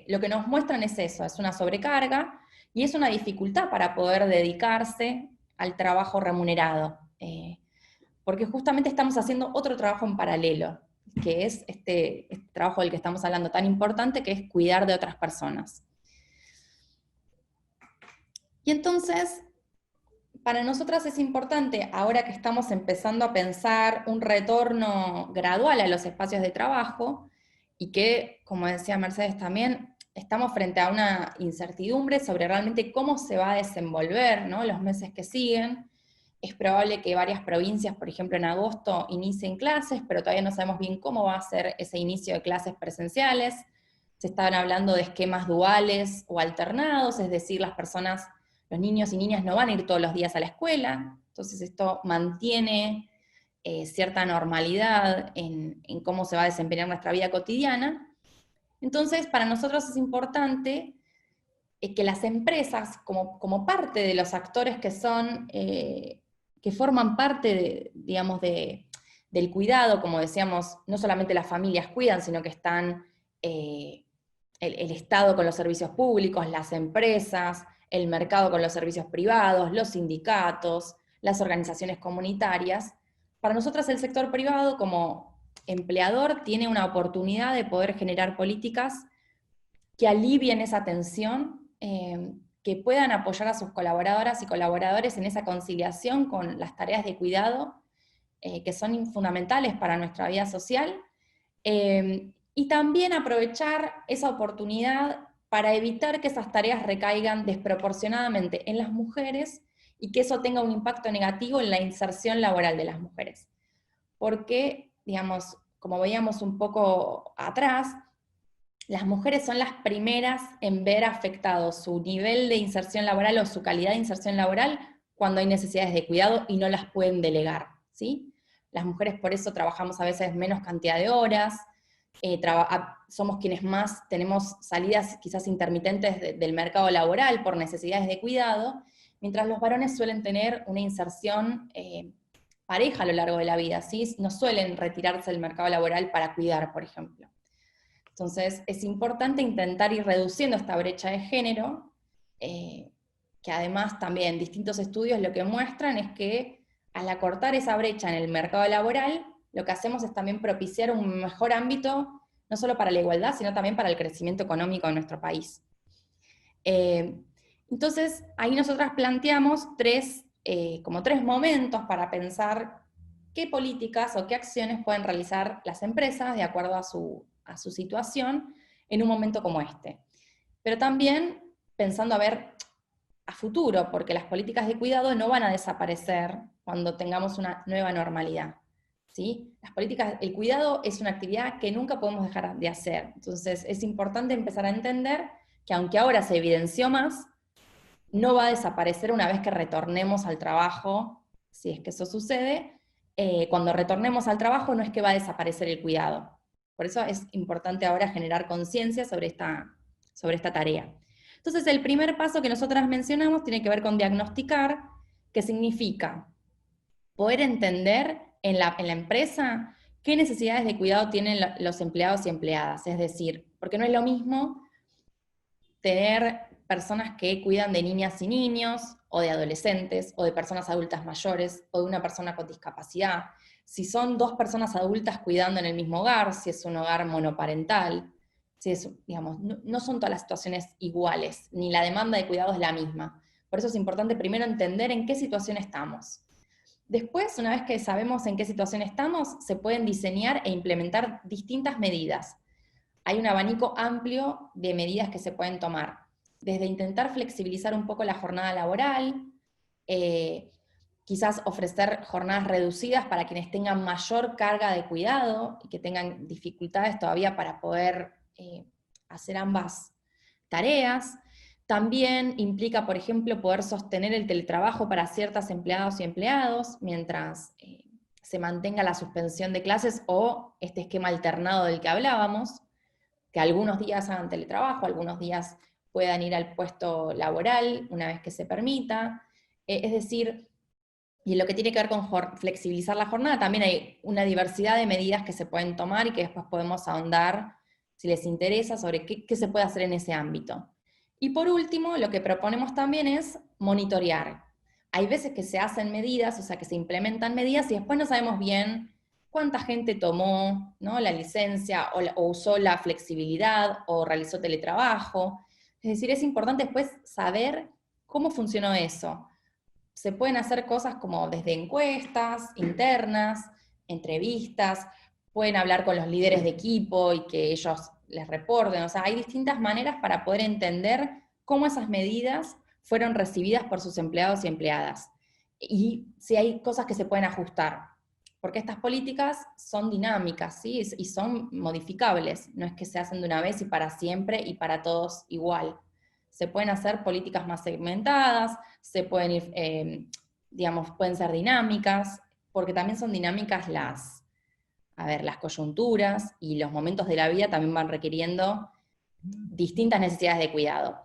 lo que nos muestran es eso, es una sobrecarga, y es una dificultad para poder dedicarse al trabajo remunerado. Porque justamente estamos haciendo otro trabajo en paralelo, que es este trabajo del que estamos hablando tan importante, que es cuidar de otras personas. Y entonces, para nosotras es importante, ahora que estamos empezando a pensar un retorno gradual a los espacios de trabajo, y que, como decía Mercedes también, estamos frente a una incertidumbre sobre realmente cómo se va a desenvolver, ¿no?, los meses que siguen. Es probable que varias provincias, por ejemplo en agosto, inicien clases, pero todavía no sabemos bien cómo va a ser ese inicio de clases presenciales. Se estaban hablando de esquemas duales o alternados, es decir, los niños y niñas no van a ir todos los días a la escuela, entonces esto mantiene cierta normalidad en cómo se va a desempeñar nuestra vida cotidiana. Entonces, para nosotros es importante que las empresas, como parte de los actores que son... que forman parte, digamos, del cuidado, como decíamos, no solamente las familias cuidan, sino que están el Estado con los servicios públicos, las empresas, el mercado con los servicios privados, los sindicatos, las organizaciones comunitarias. Para nosotros el sector privado, como empleador, tiene una oportunidad de poder generar políticas que alivien esa tensión, que puedan apoyar a sus colaboradoras y colaboradores en esa conciliación con las tareas de cuidado, que son fundamentales para nuestra vida social, y también aprovechar esa oportunidad para evitar que esas tareas recaigan desproporcionadamente en las mujeres y que eso tenga un impacto negativo en la inserción laboral de las mujeres. Porque, digamos, como veíamos un poco atrás, las mujeres son las primeras en ver afectado su nivel de inserción laboral o su calidad de inserción laboral cuando hay necesidades de cuidado y no las pueden delegar, ¿sí? Las mujeres por eso trabajamos a veces menos cantidad de horas, somos quienes más tenemos salidas quizás intermitentes del mercado laboral por necesidades de cuidado, mientras los varones suelen tener una inserción pareja a lo largo de la vida, ¿sí? No suelen retirarse del mercado laboral para cuidar, por ejemplo. Entonces, es importante intentar ir reduciendo esta brecha de género, que además también distintos estudios lo que muestran es que al acortar esa brecha en el mercado laboral, lo que hacemos es también propiciar un mejor ámbito, no solo para la igualdad, sino también para el crecimiento económico de nuestro país. Entonces, ahí nosotras planteamos como tres momentos para pensar qué políticas o qué acciones pueden realizar las empresas de acuerdo a su situación en un momento como este. Pero también pensando a ver a futuro, porque las políticas de cuidado no van a desaparecer cuando tengamos una nueva normalidad, ¿sí? El cuidado es una actividad que nunca podemos dejar de hacer. Entonces es importante empezar a entender que aunque ahora se evidenció más, no va a desaparecer una vez que retornemos al trabajo, si es que eso sucede. Cuando retornemos al trabajo no es que va a desaparecer el cuidado. Por eso es importante ahora generar conciencia sobre esta tarea. Entonces el primer paso que nosotras mencionamos tiene que ver con diagnosticar, que significa poder entender en la empresa qué necesidades de cuidado tienen los empleados y empleadas. Es decir, porque no es lo mismo tener personas que cuidan de niñas y niños, o de adolescentes, o de personas adultas mayores, o de una persona con discapacidad. Si son dos personas adultas cuidando en el mismo hogar, si es un hogar monoparental, si es, digamos, no son todas las situaciones iguales, ni la demanda de cuidado es la misma. Por eso es importante primero entender en qué situación estamos. Después, una vez que sabemos en qué situación estamos, se pueden diseñar e implementar distintas medidas. Hay un abanico amplio de medidas que se pueden tomar, desde intentar flexibilizar un poco la jornada laboral, quizás ofrecer jornadas reducidas para quienes tengan mayor carga de cuidado y que tengan dificultades todavía para poder hacer ambas tareas. También implica, por ejemplo, poder sostener el teletrabajo para ciertas empleadas y empleados mientras se mantenga la suspensión de clases o este esquema alternado del que hablábamos, que algunos días hagan teletrabajo, algunos días puedan ir al puesto laboral una vez que se permita. Es decir, y lo que tiene que ver con flexibilizar la jornada, también hay una diversidad de medidas que se pueden tomar y que después podemos ahondar, si les interesa, sobre qué se puede hacer en ese ámbito. Y por último, lo que proponemos también es monitorear. Hay veces que se hacen medidas, o sea, que se implementan medidas y después no sabemos bien cuánta gente tomó, ¿no?, la licencia o usó la flexibilidad o realizó teletrabajo. Es decir, es importante después saber cómo funcionó eso. Se pueden hacer cosas como desde encuestas internas, entrevistas, pueden hablar con los líderes de equipo y que ellos les reporten. O sea, hay distintas maneras para poder entender cómo esas medidas fueron recibidas por sus empleados y empleadas. Y si hay cosas que se pueden ajustar. Porque estas políticas son dinámicas, ¿sí? Y son modificables. No es que se hacen de una vez y para siempre y para todos igual. Se pueden hacer políticas más segmentadas, se pueden ir, digamos, pueden ser dinámicas, porque también son dinámicas las coyunturas y los momentos de la vida también van requiriendo distintas necesidades de cuidado.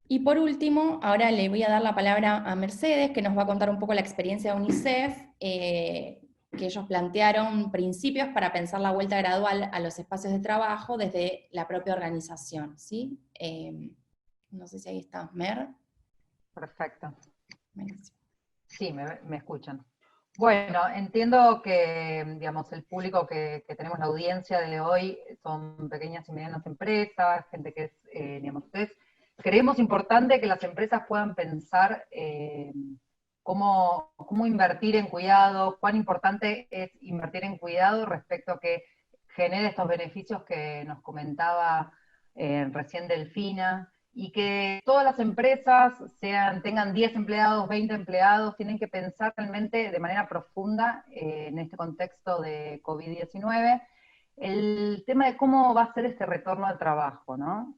Y por último, ahora le voy a dar la palabra a Mercedes, que nos va a contar un poco la experiencia de UNICEF, que ellos plantearon principios para pensar la vuelta gradual a los espacios de trabajo desde la propia organización, ¿sí? No sé si ahí está, Mer. Perfecto. Buenísimo. Sí, me escuchan. Bueno, entiendo que, digamos, el público que tenemos, la audiencia de hoy, son pequeñas y medianas empresas, gente que es, digamos, creemos importante que las empresas puedan pensar cómo invertir en cuidado, cuán importante es invertir en cuidado respecto a que genere estos beneficios que nos comentaba recién Delfina, y que todas las empresas tengan 10 empleados, 20 empleados, tienen que pensar realmente de manera profunda en este contexto de COVID-19, el tema de cómo va a ser este retorno al trabajo, ¿no?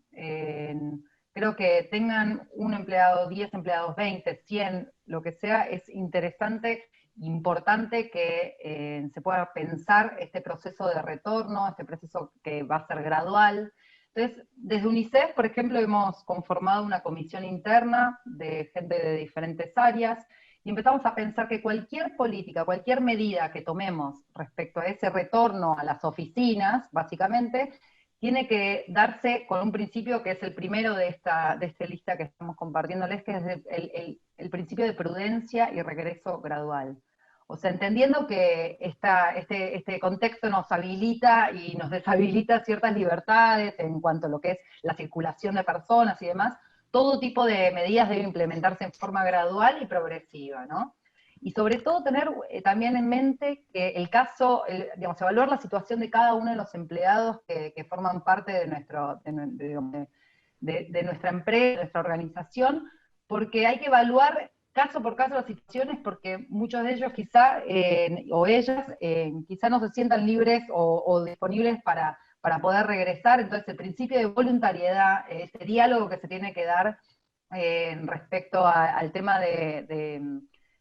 Creo que tengan un empleado, 10 empleados, 20, 100, lo que sea, es interesante, importante que se pueda pensar este proceso de retorno, este proceso que va a ser gradual. Entonces, desde UNICEF, por ejemplo, hemos conformado una comisión interna de gente de diferentes áreas y empezamos a pensar que cualquier política, cualquier medida que tomemos respecto a ese retorno a las oficinas, básicamente, tiene que darse con un principio que es el primero de esta lista que estamos compartiéndoles, que es el principio de prudencia y regreso gradual. O sea, entendiendo que este contexto nos habilita y nos deshabilita ciertas libertades en cuanto a lo que es la circulación de personas y demás, todo tipo de medidas deben implementarse en forma gradual y progresiva, ¿no? Y sobre todo tener también en mente que el caso, digamos, evaluar la situación de cada uno de los empleados que forman parte de nuestra empresa, de nuestra organización, porque hay que evaluar caso por caso las situaciones, porque muchos de ellos quizá, o ellas, quizá no se sientan libres o disponibles para poder regresar. Entonces el principio de voluntariedad, este diálogo que se tiene que dar respecto al tema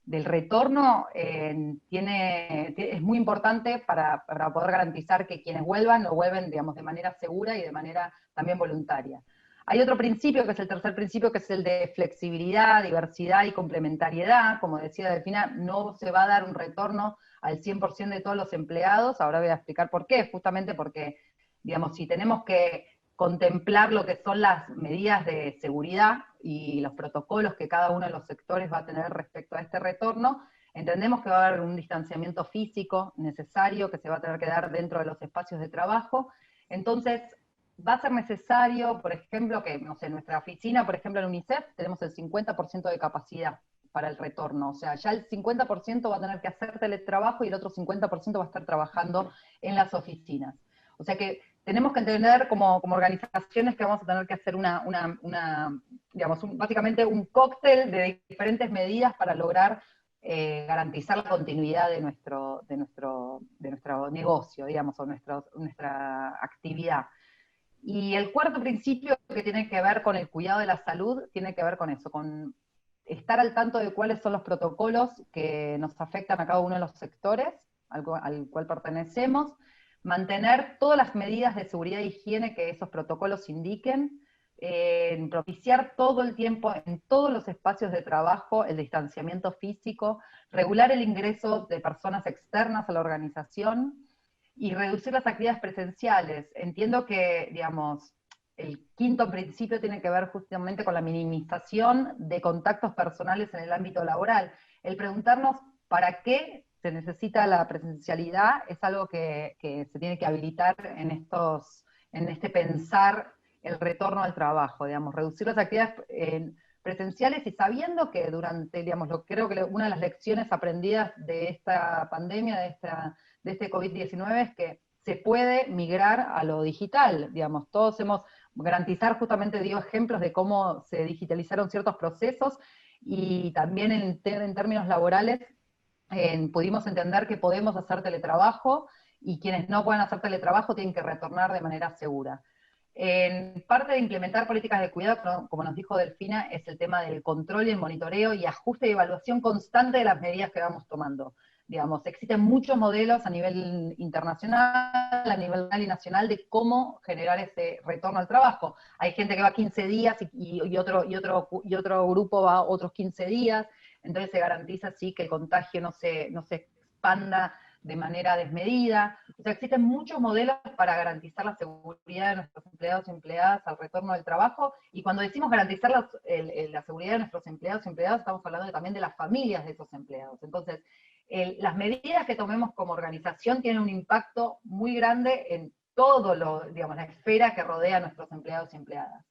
del retorno, es muy importante para poder garantizar que quienes vuelvan, lo vuelven, digamos, de manera segura y de manera también voluntaria. Hay otro principio, que es el tercer principio, que es el de flexibilidad, diversidad y complementariedad. Como decía Delfina, no se va a dar un retorno al 100% de todos los empleados. Ahora voy a explicar por qué. Justamente porque, digamos, si tenemos que contemplar lo que son las medidas de seguridad y los protocolos que cada uno de los sectores va a tener respecto a este retorno, entendemos que va a haber un distanciamiento físico necesario que se va a tener que dar dentro de los espacios de trabajo. Entonces, va a ser necesario, por ejemplo, que, no sé, en nuestra oficina, por ejemplo, en UNICEF, tenemos el 50% de capacidad para el retorno. O sea, ya el 50% va a tener que hacer teletrabajo y el otro 50% va a estar trabajando en las oficinas. O sea que tenemos que entender como organizaciones que vamos a tener que hacer digamos, básicamente un cóctel de diferentes medidas para lograr garantizar la continuidad de nuestro negocio, digamos, o nuestra actividad. Y el cuarto principio, que tiene que ver con el cuidado de la salud, tiene que ver con eso, con estar al tanto de cuáles son los protocolos que nos afectan a cada uno de los sectores al cual pertenecemos, mantener todas las medidas de seguridad e higiene que esos protocolos indiquen, propiciar todo el tiempo en todos los espacios de trabajo el distanciamiento físico, regular el ingreso de personas externas a la organización, y reducir las actividades presenciales. Entiendo que, digamos, el quinto principio tiene que ver justamente con la minimización de contactos personales en el ámbito laboral. El preguntarnos para qué se necesita la presencialidad es algo que se tiene que habilitar en este pensar el retorno al trabajo, digamos, reducir las actividades presenciales y sabiendo que durante, digamos, creo que una de las lecciones aprendidas de esta pandemia, de este COVID-19, es que se puede migrar a lo digital, digamos, todos garantizar, justamente dio ejemplos de cómo se digitalizaron ciertos procesos, y también en términos laborales pudimos entender que podemos hacer teletrabajo, y quienes no puedan hacer teletrabajo tienen que retornar de manera segura. En parte de implementar políticas de cuidado, como nos dijo Delfina, es el tema del control y el monitoreo y ajuste y evaluación constante de las medidas que vamos tomando. Digamos, existen muchos modelos a nivel internacional, a nivel nacional y nacional, de cómo generar ese retorno al trabajo. Hay gente que va 15 días y otro grupo va otros 15 días, entonces se garantiza así que el contagio no se expanda de manera desmedida. O sea, existen muchos modelos para garantizar la seguridad de nuestros empleados y empleadas al retorno del trabajo, y cuando decimos garantizar la seguridad de nuestros empleados y empleadas, estamos hablando también de las familias de esos empleados. Entonces, las medidas que tomemos como organización tienen un impacto muy grande en todo la esfera que rodea a nuestros empleados y empleadas.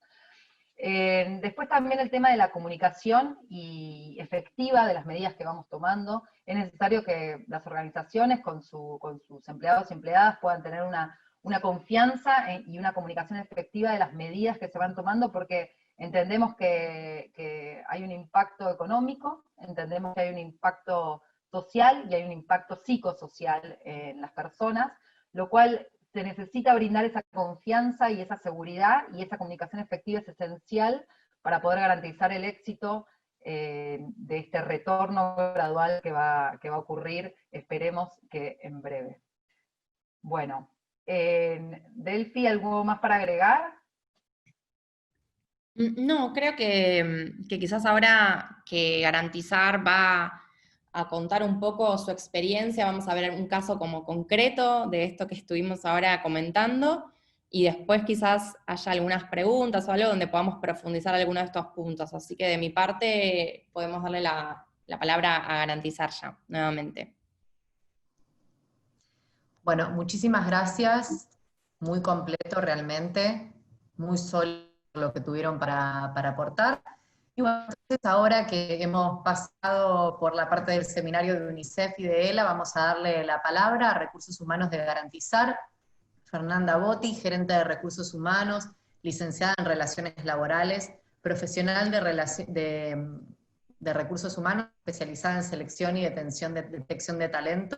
Después también el tema de la comunicación y efectiva de las medidas que vamos tomando. Es necesario que las organizaciones con sus empleados y empleadas puedan tener una confianza y una comunicación efectiva de las medidas que se van tomando, porque entendemos que hay un impacto económico, entendemos que hay un impacto social y hay un impacto psicosocial en las personas, lo cual se necesita brindar esa confianza y esa seguridad, y esa comunicación efectiva es esencial para poder garantizar el éxito de este retorno gradual que va a ocurrir, esperemos que en breve. Bueno, Delphi, ¿algo más para agregar? No, creo que quizás ahora que Garantizar va a contar un poco su experiencia, vamos a ver un caso como concreto de esto que estuvimos ahora comentando, y después quizás haya algunas preguntas o algo donde podamos profundizar algunos de estos puntos. Así que de mi parte podemos darle la palabra a Garantizar ya, nuevamente. Bueno, muchísimas gracias, muy completo realmente, muy sólido lo que tuvieron para aportar. Y bueno, entonces ahora que hemos pasado por la parte del seminario de UNICEF y de ELA, vamos a darle la palabra a Recursos Humanos de Garantizar. Fernanda Botti, gerente de Recursos Humanos, licenciada en Relaciones Laborales, profesional de Recursos Humanos, especializada en selección y detección de talento,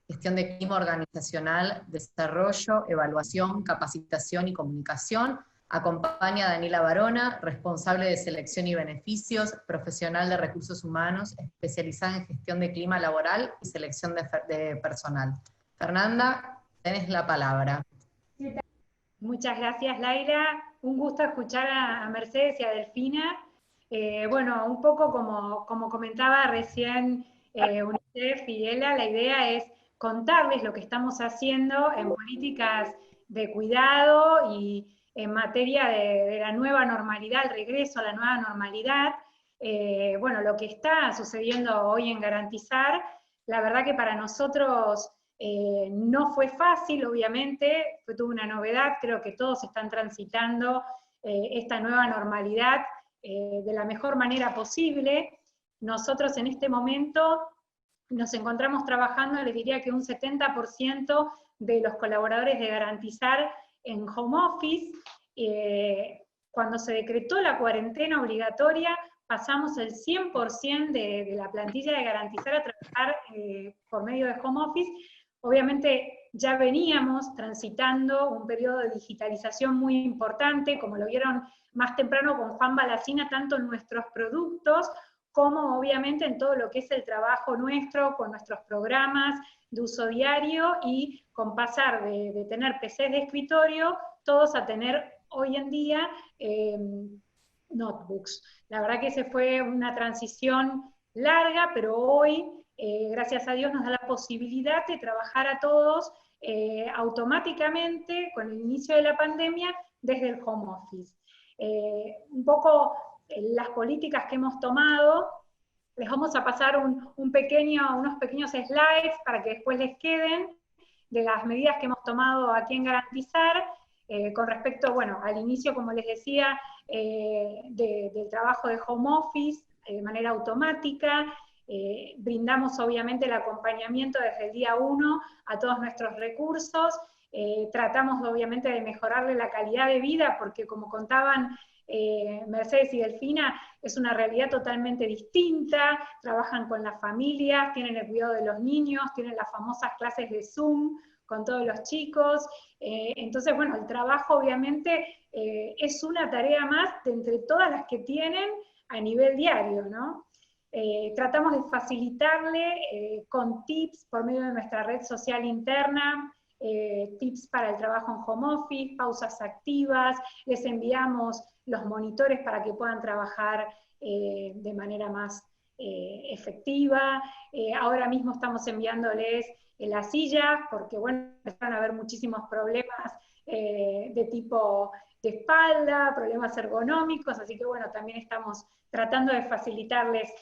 gestión de clima organizacional, desarrollo, evaluación, capacitación y comunicación. Acompaña a Daniela Barona, responsable de selección y beneficios, profesional de recursos humanos, especializada en gestión de clima laboral y selección de personal. Fernanda, tenés la palabra. Muchas gracias, Laila. Un gusto escuchar a Mercedes y a Delfina. Bueno, un poco como comentaba recién UNICEF y ELA, la idea es contarles lo que estamos haciendo en políticas de cuidado y en materia de la nueva normalidad, el regreso a la nueva normalidad. Bueno, lo que está sucediendo hoy en Garantizar, la verdad que para nosotros no fue fácil, obviamente, fue toda una novedad, creo que todos están transitando esta nueva normalidad de la mejor manera posible. Nosotros en este momento nos encontramos trabajando, les diría que un 70% de los colaboradores de Garantizar en home office. Cuando se decretó la cuarentena obligatoria, pasamos el 100% de la plantilla de Garantizar a trabajar por medio de home office. Obviamente ya veníamos transitando un periodo de digitalización muy importante, como lo vieron más temprano con Juan Balacina, tanto en nuestros productos, como obviamente en todo lo que es el trabajo nuestro, con nuestros programas de uso diario, y con pasar de tener PCs de escritorio, todos a tener hoy en día notebooks. La verdad que esa fue una transición larga, pero hoy, gracias a Dios, nos da la posibilidad de trabajar a todos automáticamente con el inicio de la pandemia desde el home office. Un poco las políticas que hemos tomado, les vamos a pasar unos pequeños slides para que después les queden, de las medidas que hemos tomado aquí en Garantizar, con respecto, bueno, al inicio, como les decía, del trabajo de home office, de manera automática. Brindamos obviamente el acompañamiento desde el día 1 a todos nuestros recursos. Tratamos obviamente de mejorarle la calidad de vida, porque como contaban Mercedes y Delfina, es una realidad totalmente distinta, trabajan con las familias, tienen el cuidado de los niños, tienen las famosas clases de Zoom con todos los chicos. Entonces, bueno, el trabajo obviamente es una tarea más de entre todas las que tienen a nivel diario, ¿no? Tratamos de facilitarle con tips por medio de nuestra red social interna, tips para el trabajo en home office, pausas activas, les enviamos los monitores para que puedan trabajar de manera más efectiva. Ahora mismo estamos enviándoles las sillas, porque bueno, empezaron a haber muchísimos problemas de tipo de espalda, problemas ergonómicos, así que bueno, también estamos tratando de facilitarles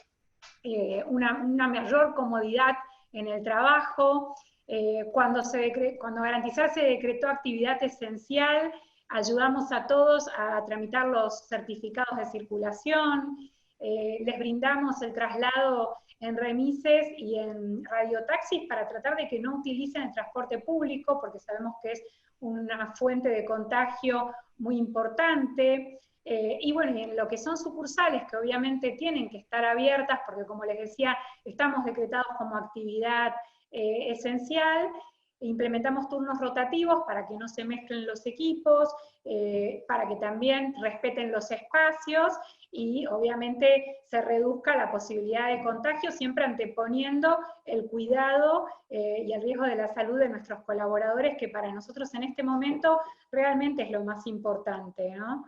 una mayor comodidad en el trabajo. Cuando Garantizar se decretó actividad esencial, ayudamos a todos a tramitar los certificados de circulación, les brindamos el traslado en remises y en radiotaxis para tratar de que no utilicen el transporte público, porque sabemos que es una fuente de contagio muy importante. Y bueno, y en lo que son sucursales, que obviamente tienen que estar abiertas, porque como les decía, estamos decretados como actividad esencial, implementamos turnos rotativos para que no se mezclen los equipos, para que también respeten los espacios, y obviamente se reduzca la posibilidad de contagio, siempre anteponiendo el cuidado y el riesgo de la salud de nuestros colaboradores, que para nosotros en este momento realmente es lo más importante, ¿no?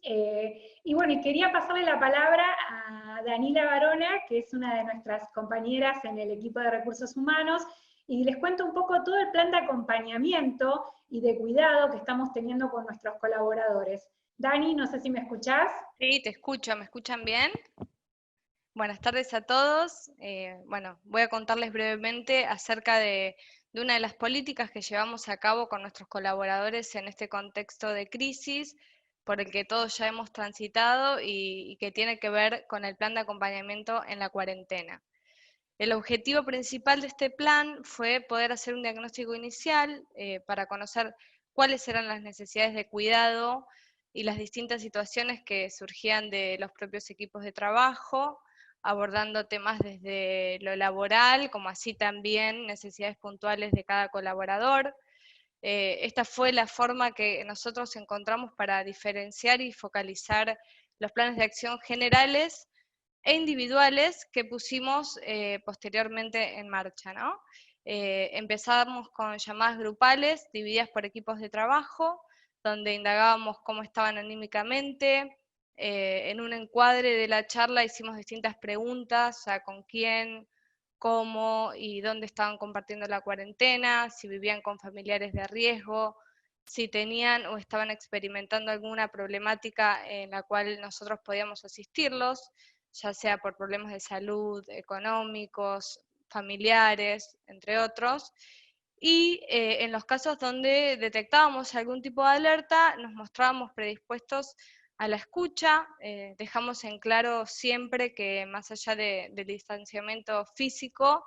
Y bueno, y quería pasarle la palabra a Daniela Barona, que es una de nuestras compañeras en el equipo de recursos humanos, y les cuento un poco todo el plan de acompañamiento y de cuidado que estamos teniendo con nuestros colaboradores. Dani, no sé si me escuchás. Sí, te escucho, ¿me escuchan bien? Buenas tardes a todos. Bueno, voy a contarles brevemente acerca de una de las políticas que llevamos a cabo con nuestros colaboradores en este contexto de crisis, por el que todos ya hemos transitado y que tiene que ver con el plan de acompañamiento en la cuarentena. El objetivo principal de este plan fue poder hacer un diagnóstico inicial para conocer cuáles eran las necesidades de cuidado y las distintas situaciones que surgían de los propios equipos de trabajo, abordando temas desde lo laboral, como así también necesidades puntuales de cada colaborador. Esta fue la forma que nosotros encontramos para diferenciar y focalizar los planes de acción generales e individuales que pusimos posteriormente en marcha, ¿no? Empezamos con llamadas grupales divididas por equipos de trabajo, donde indagábamos cómo estaban anímicamente. En un encuadre de la charla hicimos distintas preguntas, o sea, con quién, cómo y dónde estaban compartiendo la cuarentena, si vivían con familiares de riesgo, si tenían o estaban experimentando alguna problemática en la cual nosotros podíamos asistirlos, ya sea por problemas de salud, económicos, familiares, entre otros. Y en los casos donde detectábamos algún tipo de alerta, nos mostrábamos predispuestos a la escucha, dejamos en claro siempre que más allá del distanciamiento físico,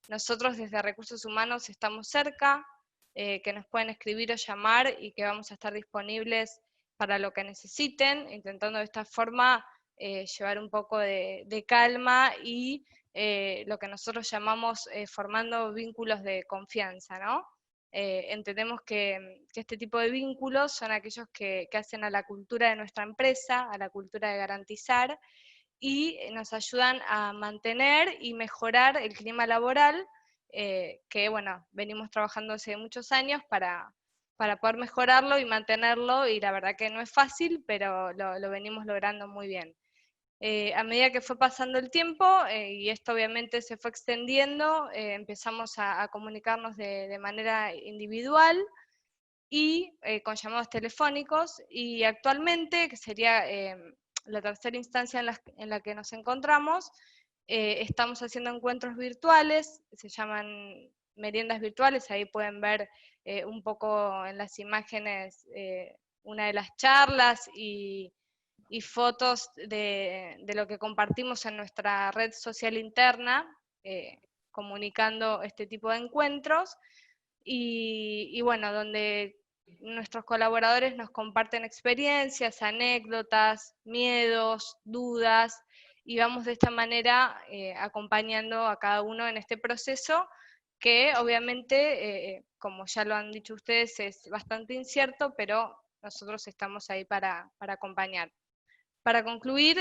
nosotros desde Recursos Humanos estamos cerca, que nos pueden escribir o llamar y que vamos a estar disponibles para lo que necesiten, intentando de esta forma llevar un poco de calma y lo que nosotros llamamos formando vínculos de confianza, ¿no? Entendemos que este tipo de vínculos son aquellos que hacen a la cultura de nuestra empresa, a la cultura de garantizar, y nos ayudan a mantener y mejorar el clima laboral, que bueno, venimos trabajando hace muchos años para poder mejorarlo y mantenerlo, y la verdad que no es fácil, pero lo venimos logrando muy bien. A medida que fue pasando el tiempo, y esto obviamente se fue extendiendo, empezamos a comunicarnos de manera individual y con llamados telefónicos, y actualmente, que sería la tercera instancia en la que nos encontramos, estamos haciendo encuentros virtuales, se llaman meriendas virtuales, ahí pueden ver un poco en las imágenes una de las charlas y fotos de lo que compartimos en nuestra red social interna, comunicando este tipo de encuentros, y bueno, donde nuestros colaboradores nos comparten experiencias, anécdotas, miedos, dudas, y vamos de esta manera acompañando a cada uno en este proceso, que obviamente, como ya lo han dicho ustedes, es bastante incierto, pero nosotros estamos ahí para acompañar. Para concluir,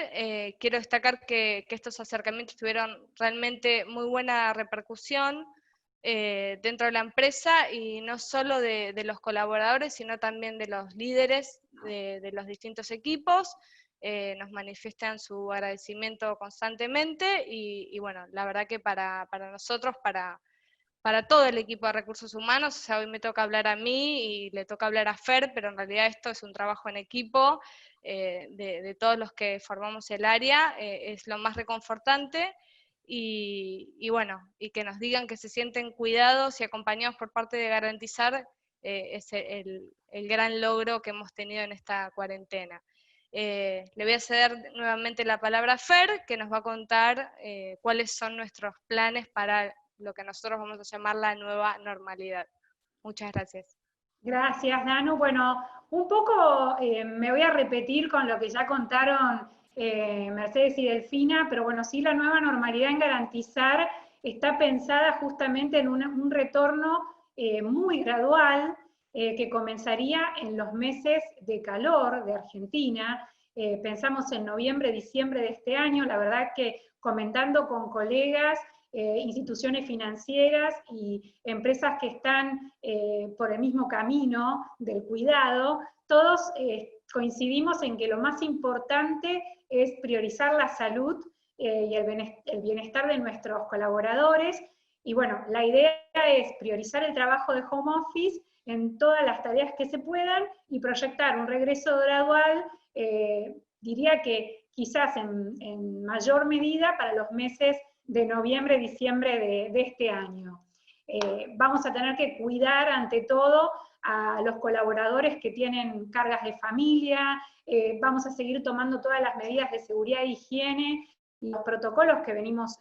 quiero destacar que estos acercamientos tuvieron realmente muy buena repercusión dentro de la empresa, y no solo de los colaboradores, sino también de los líderes de los distintos equipos. Nos manifiestan su agradecimiento constantemente, y bueno, la verdad que para nosotros, para todo el equipo de Recursos Humanos, o sea, hoy me toca hablar a mí y le toca hablar a Fer, pero en realidad esto es un trabajo en equipo de todos los que formamos el área, es lo más reconfortante, y bueno, y que nos digan que se sienten cuidados y acompañados por parte de Garantizar, es el gran logro que hemos tenido en esta cuarentena. Le voy a ceder nuevamente la palabra a Fer, que nos va a contar cuáles son nuestros planes para lo que nosotros vamos a llamar la nueva normalidad. Muchas gracias. Gracias, Danu. Bueno, un poco me voy a repetir con lo que ya contaron Mercedes y Delfina, pero bueno, sí, la nueva normalidad en Garantizar está pensada justamente en un retorno muy gradual, que comenzaría en los meses de calor de Argentina. Pensamos en noviembre, diciembre de este año. La verdad que comentando con colegas, instituciones financieras y empresas que están por el mismo camino del cuidado, todos coincidimos en que lo más importante es priorizar la salud y el bienestar de nuestros colaboradores, Y bueno, la idea es priorizar el trabajo de home office en todas las tareas que se puedan y proyectar un regreso gradual, diría que quizás en mayor medida para los meses de noviembre, diciembre de este año. Vamos a tener que cuidar ante todo a los colaboradores que tienen cargas de familia, vamos a seguir tomando todas las medidas de seguridad e higiene y los protocolos que venimos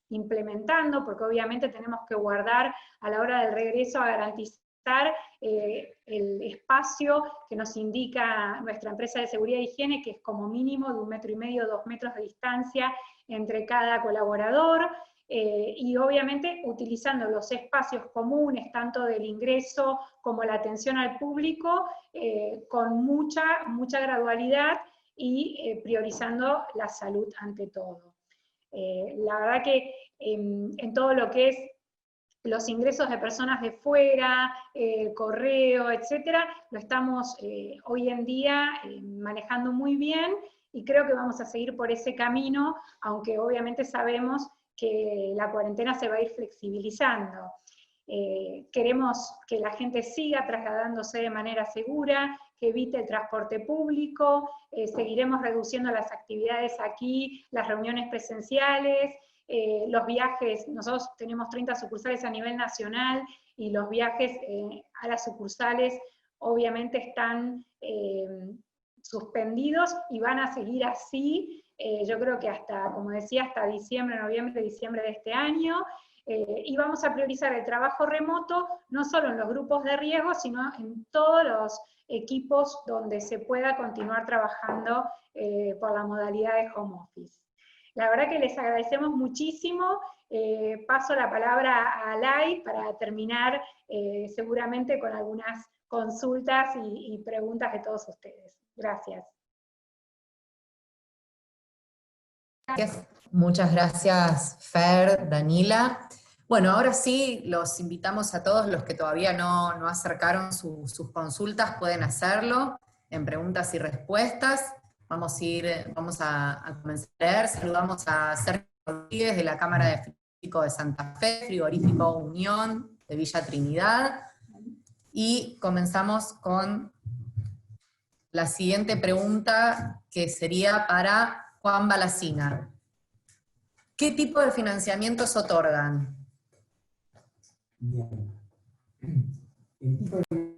implementando, porque obviamente tenemos que guardar a la hora del regreso a garantizar el espacio que nos indica nuestra empresa de seguridad e higiene, que es como mínimo de 1,5 metros, 2 metros de distancia entre cada colaborador, y obviamente utilizando los espacios comunes, tanto del ingreso como la atención al público, con mucha gradualidad y priorizando la salud ante todo. La verdad que en todo lo que es los ingresos de personas de fuera, correo, etcétera, lo estamos hoy en día manejando muy bien, y creo que vamos a seguir por ese camino, aunque obviamente sabemos que la cuarentena se va a ir flexibilizando. Queremos que la gente siga trasladándose de manera segura, que evite el transporte público, seguiremos reduciendo las actividades aquí, las reuniones presenciales, los viajes. Nosotros tenemos 30 sucursales a nivel nacional, y los viajes a las sucursales obviamente están suspendidos y van a seguir así, yo creo que hasta, como decía, hasta diciembre, noviembre, diciembre de este año, y vamos a priorizar el trabajo remoto, no solo en los grupos de riesgo, sino en todos los equipos donde se pueda continuar trabajando por la modalidad de home office. La verdad que les agradecemos muchísimo. Paso la palabra a Alay para terminar seguramente con algunas consultas y preguntas de todos ustedes. Gracias. Muchas gracias, Fer, Danila. Bueno, ahora sí, los invitamos a todos los que todavía no acercaron sus consultas, pueden hacerlo en preguntas y respuestas. Vamos a comenzar a leer. Saludamos a Sergio Rodríguez de la Cámara de Frigorífico de Santa Fe, Frigorífico Unión de Villa Trinidad. Y comenzamos con la siguiente pregunta, que sería para Juan Balacina. ¿Qué tipo de financiamientos otorgan? Bien. El tipo de...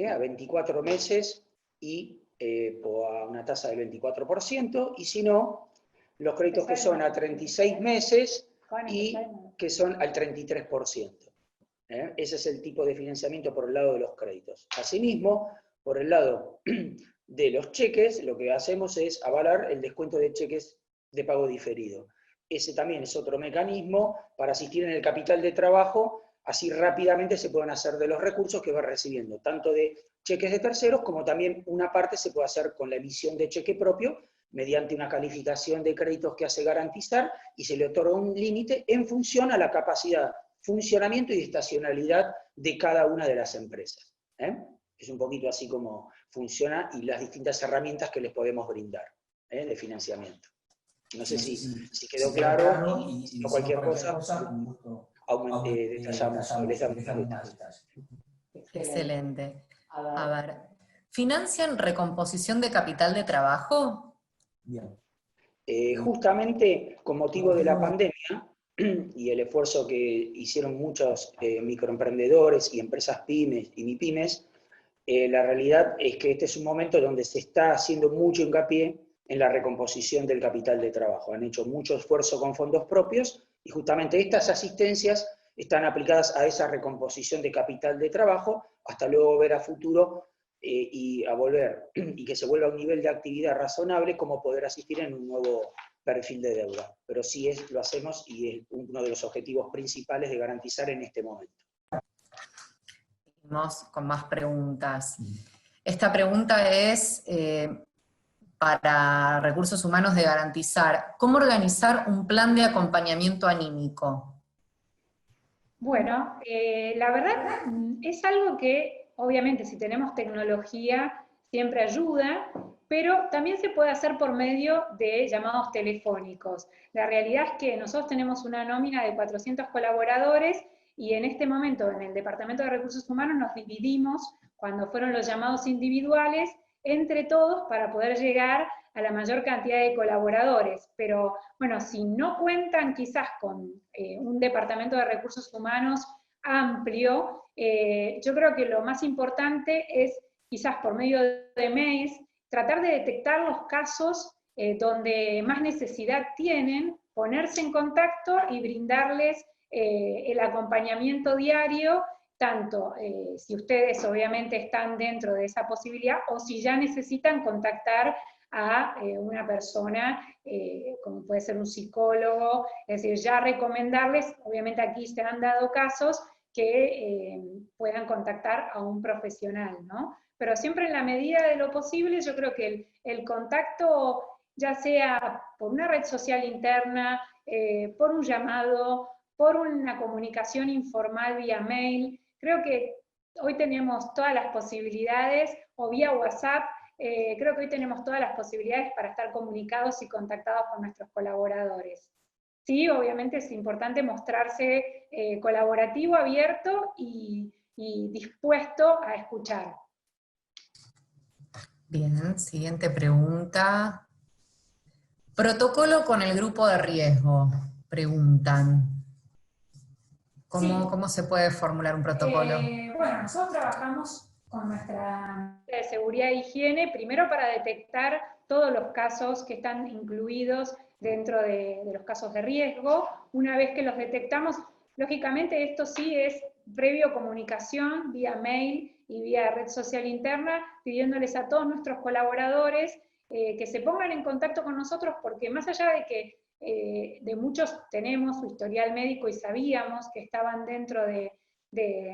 a 24 meses y a una tasa del 24%, y si no, los créditos que son a 36 meses y que son al 33%. Ese es el tipo de financiamiento por el lado de los créditos. Asimismo, por el lado de los cheques, lo que hacemos es avalar el descuento de cheques de pago diferido. Ese también es otro mecanismo para asistir en el capital de trabajo, así rápidamente se pueden hacer de los recursos que va recibiendo, tanto de cheques de terceros, como también una parte se puede hacer con la emisión de cheque propio, mediante una calificación de créditos que hace garantizar, y se le otorga un límite en función a la capacidad, funcionamiento y estacionalidad de cada una de las empresas. Es un poquito así como funciona y las distintas herramientas que les podemos brindar de financiamiento. No sé si quedó claro, y si no cualquier cosa, detallamos, les damos detalles. Excelente. A ver, ¿financian recomposición de capital de trabajo? Bien. Justamente con motivo de la pandemia y el esfuerzo que hicieron muchos microemprendedores y empresas pymes y MIPYMES, la realidad es que este es un momento donde se está haciendo mucho hincapié en la recomposición del capital de trabajo. Han hecho mucho esfuerzo con fondos propios, y justamente estas asistencias están aplicadas a esa recomposición de capital de trabajo, hasta luego ver a futuro y a volver, y que se vuelva a un nivel de actividad razonable, como poder asistir en un nuevo perfil de deuda. Pero sí lo hacemos, y es uno de los objetivos principales de garantizar en este momento. Seguimos con más preguntas. Esta pregunta es para Recursos Humanos de Garantizar. ¿Cómo organizar un plan de acompañamiento anímico? Bueno, la verdad es algo que, obviamente, si tenemos tecnología, siempre ayuda. pero también se puede hacer por medio de llamados telefónicos. La realidad es que nosotros tenemos una nómina de 400 colaboradores y en este momento en el Departamento de Recursos Humanos nos dividimos, cuando fueron los llamados individuales, entre todos para poder llegar a la mayor cantidad de colaboradores. Pero bueno, si no cuentan quizás con un Departamento de Recursos Humanos amplio, yo creo que lo más importante es quizás por medio de mails, tratar de detectar los casos donde más necesidad tienen, ponerse en contacto y brindarles el acompañamiento diario, tanto si ustedes obviamente están dentro de esa posibilidad, o si ya necesitan contactar a una persona, como puede ser un psicólogo, es decir, ya recomendarles, obviamente aquí se han dado casos, que puedan contactar a un profesional, ¿no? Pero siempre en la medida de lo posible, yo creo que el contacto, ya sea por una red social interna, por un llamado, por una comunicación informal vía mail, creo que hoy tenemos todas las posibilidades, o vía WhatsApp, creo que hoy tenemos todas las posibilidades para estar comunicados y contactados con nuestros colaboradores. Sí, obviamente es importante mostrarse colaborativo, abierto y dispuesto a escuchar. Bien, siguiente pregunta. Protocolo con el grupo de riesgo, preguntan. ¿Cómo se puede formular un protocolo? Bueno, nosotros trabajamos con nuestra de seguridad e higiene, primero para detectar todos los casos que están incluidos dentro de los casos de riesgo. Una vez que los detectamos, lógicamente esto sí es previo comunicación vía mail y vía red social interna, pidiéndoles a todos nuestros colaboradores que se pongan en contacto con nosotros, porque más allá de que de muchos tenemos su historial médico y sabíamos que estaban dentro de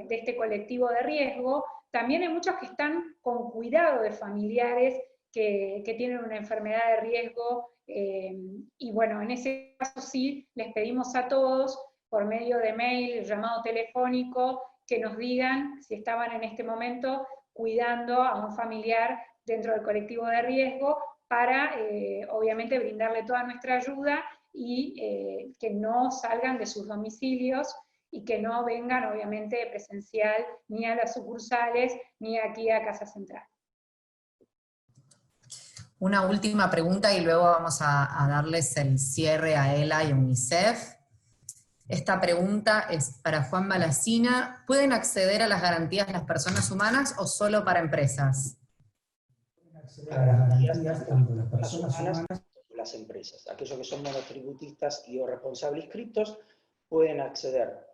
este colectivo de riesgo, también hay muchos que están con cuidado de familiares que tienen una enfermedad de riesgo, y bueno, en ese caso sí les pedimos a todos, por medio de mail, llamado telefónico, que nos digan si estaban en este momento cuidando a un familiar dentro del colectivo de riesgo, para obviamente brindarle toda nuestra ayuda y que no salgan de sus domicilios y que no vengan obviamente presencial ni a las sucursales ni aquí a Casa Central. Una última pregunta y luego vamos a darles el cierre a ELA y a UNICEF. Esta pregunta es para Juan Balacina. ¿Pueden acceder a las garantías las personas humanas o solo para empresas? A las garantías tanto las personas humanas como las empresas. Aquellos que son monotributistas y o responsables inscriptos pueden acceder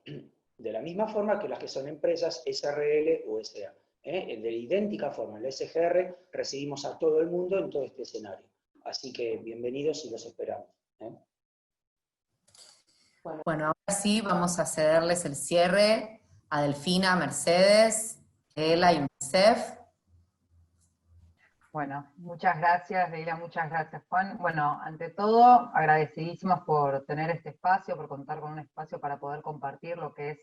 de la misma forma que las que son empresas SRL o SA. De idéntica forma, en el SGR recibimos a todo el mundo en todo este escenario. Así que bienvenidos y los esperamos. Bueno, ahora sí vamos a cederles el cierre a Delfina, Mercedes, ELA y UNICEF. Bueno, muchas gracias, Leila, muchas gracias, Juan. Bueno, ante todo, agradecidísimos por tener este espacio, por contar con un espacio para poder compartir lo que es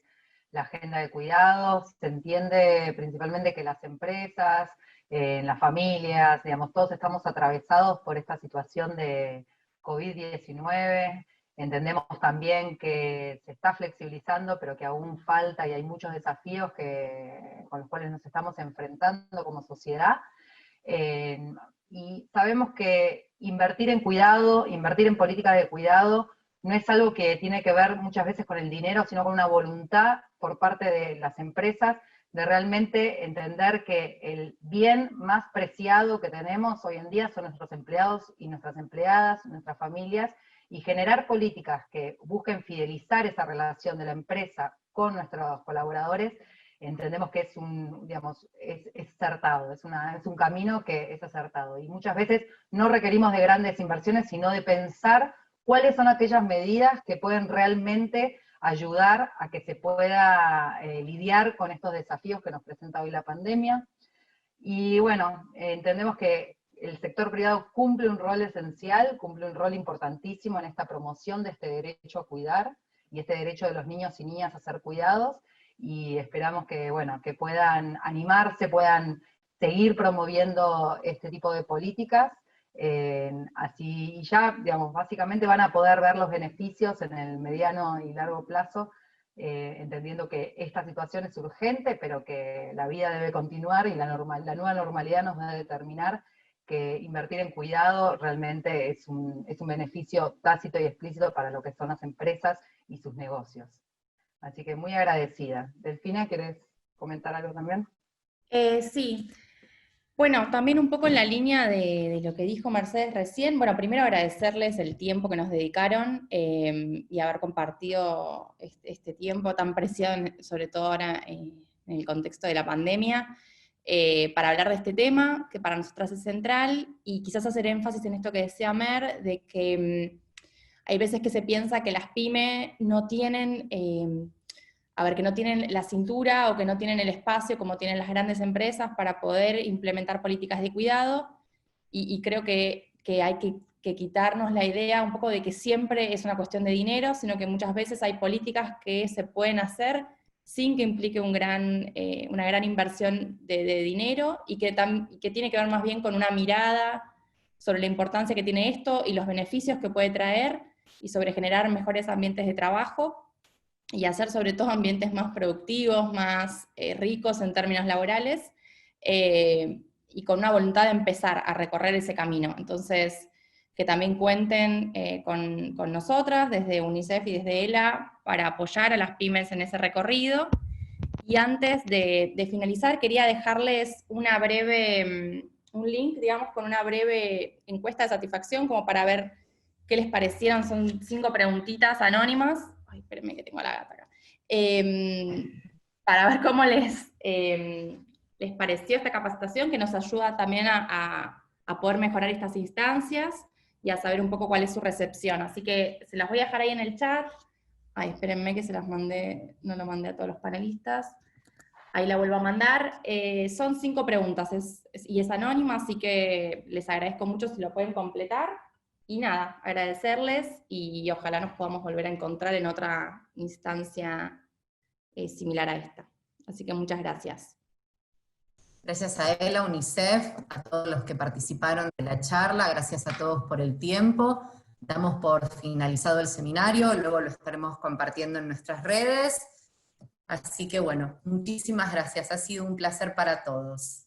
la agenda de cuidados. Se entiende principalmente que las empresas, las familias, digamos, todos estamos atravesados por esta situación de COVID-19. Entendemos también que se está flexibilizando, pero que aún falta y hay muchos desafíos con los cuales nos estamos enfrentando como sociedad. Y sabemos que invertir en cuidado, invertir en política de cuidado, no es algo que tiene que ver muchas veces con el dinero, sino con una voluntad por parte de las empresas de realmente entender que el bien más preciado que tenemos hoy en día son nuestros empleados y nuestras empleadas, nuestras familias, y generar políticas que busquen fidelizar esa relación de la empresa con nuestros colaboradores. Entendemos que es acertado, es un camino que es acertado. Y muchas veces no requerimos de grandes inversiones, sino de pensar cuáles son aquellas medidas que pueden realmente ayudar a que se pueda lidiar con estos desafíos que nos presenta hoy la pandemia. Y bueno, entendemos que el sector privado cumple un rol esencial, cumple un rol importantísimo en esta promoción de este derecho a cuidar, y este derecho de los niños y niñas a ser cuidados, y esperamos que, bueno, que puedan animarse, puedan seguir promoviendo este tipo de políticas, así ya, digamos, básicamente van a poder ver los beneficios en el mediano y largo plazo, entendiendo que esta situación es urgente, pero que la vida debe continuar y la nueva normalidad nos va a determinar que invertir en cuidado realmente es un beneficio tácito y explícito para lo que son las empresas y sus negocios. Así que muy agradecida. Delfina, ¿querés comentar algo también? Sí. Bueno, también un poco en la línea de lo que dijo Mercedes recién. Bueno, primero agradecerles el tiempo que nos dedicaron y haber compartido este tiempo tan preciado, sobre todo ahora en el contexto de la pandemia, para hablar de este tema, que para nosotras es central, y quizás hacer énfasis en esto que decía Mer, de que hay veces que se piensa que las pymes no tienen... que no tienen la cintura o que no tienen el espacio como tienen las grandes empresas para poder implementar políticas de cuidado, y creo que hay que quitarnos la idea un poco de que siempre es una cuestión de dinero, sino que muchas veces hay políticas que se pueden hacer sin que implique una gran inversión de dinero, y que tiene que ver más bien con una mirada sobre la importancia que tiene esto y los beneficios que puede traer, y sobre generar mejores ambientes de trabajo, y hacer sobre todo ambientes más productivos, más ricos en términos laborales, y con una voluntad de empezar a recorrer ese camino. Entonces, que también cuenten con nosotras, desde UNICEF y desde ELA, para apoyar a las pymes en ese recorrido. Y antes de finalizar, quería dejarles un link, digamos, con una breve encuesta de satisfacción, como para ver qué les parecieron. Son 5 preguntitas anónimas. Ay, espérenme que tengo a la gata acá. Para ver cómo les pareció esta capacitación, que nos ayuda también a poder mejorar estas instancias y a saber un poco cuál es su recepción. Así que se las voy a dejar ahí en el chat. Ay, espérenme que se las mandé, no lo mandé a todos los panelistas. Ahí la vuelvo a mandar. Son 5 preguntas y es anónima, así que les agradezco mucho si lo pueden completar. Y nada, agradecerles, y ojalá nos podamos volver a encontrar en otra instancia similar a esta. Así que muchas gracias. Gracias a ELA, UNICEF, a todos los que participaron de la charla, gracias a todos por el tiempo. Damos por finalizado el seminario, luego lo estaremos compartiendo en nuestras redes. Así que bueno, muchísimas gracias, ha sido un placer para todos.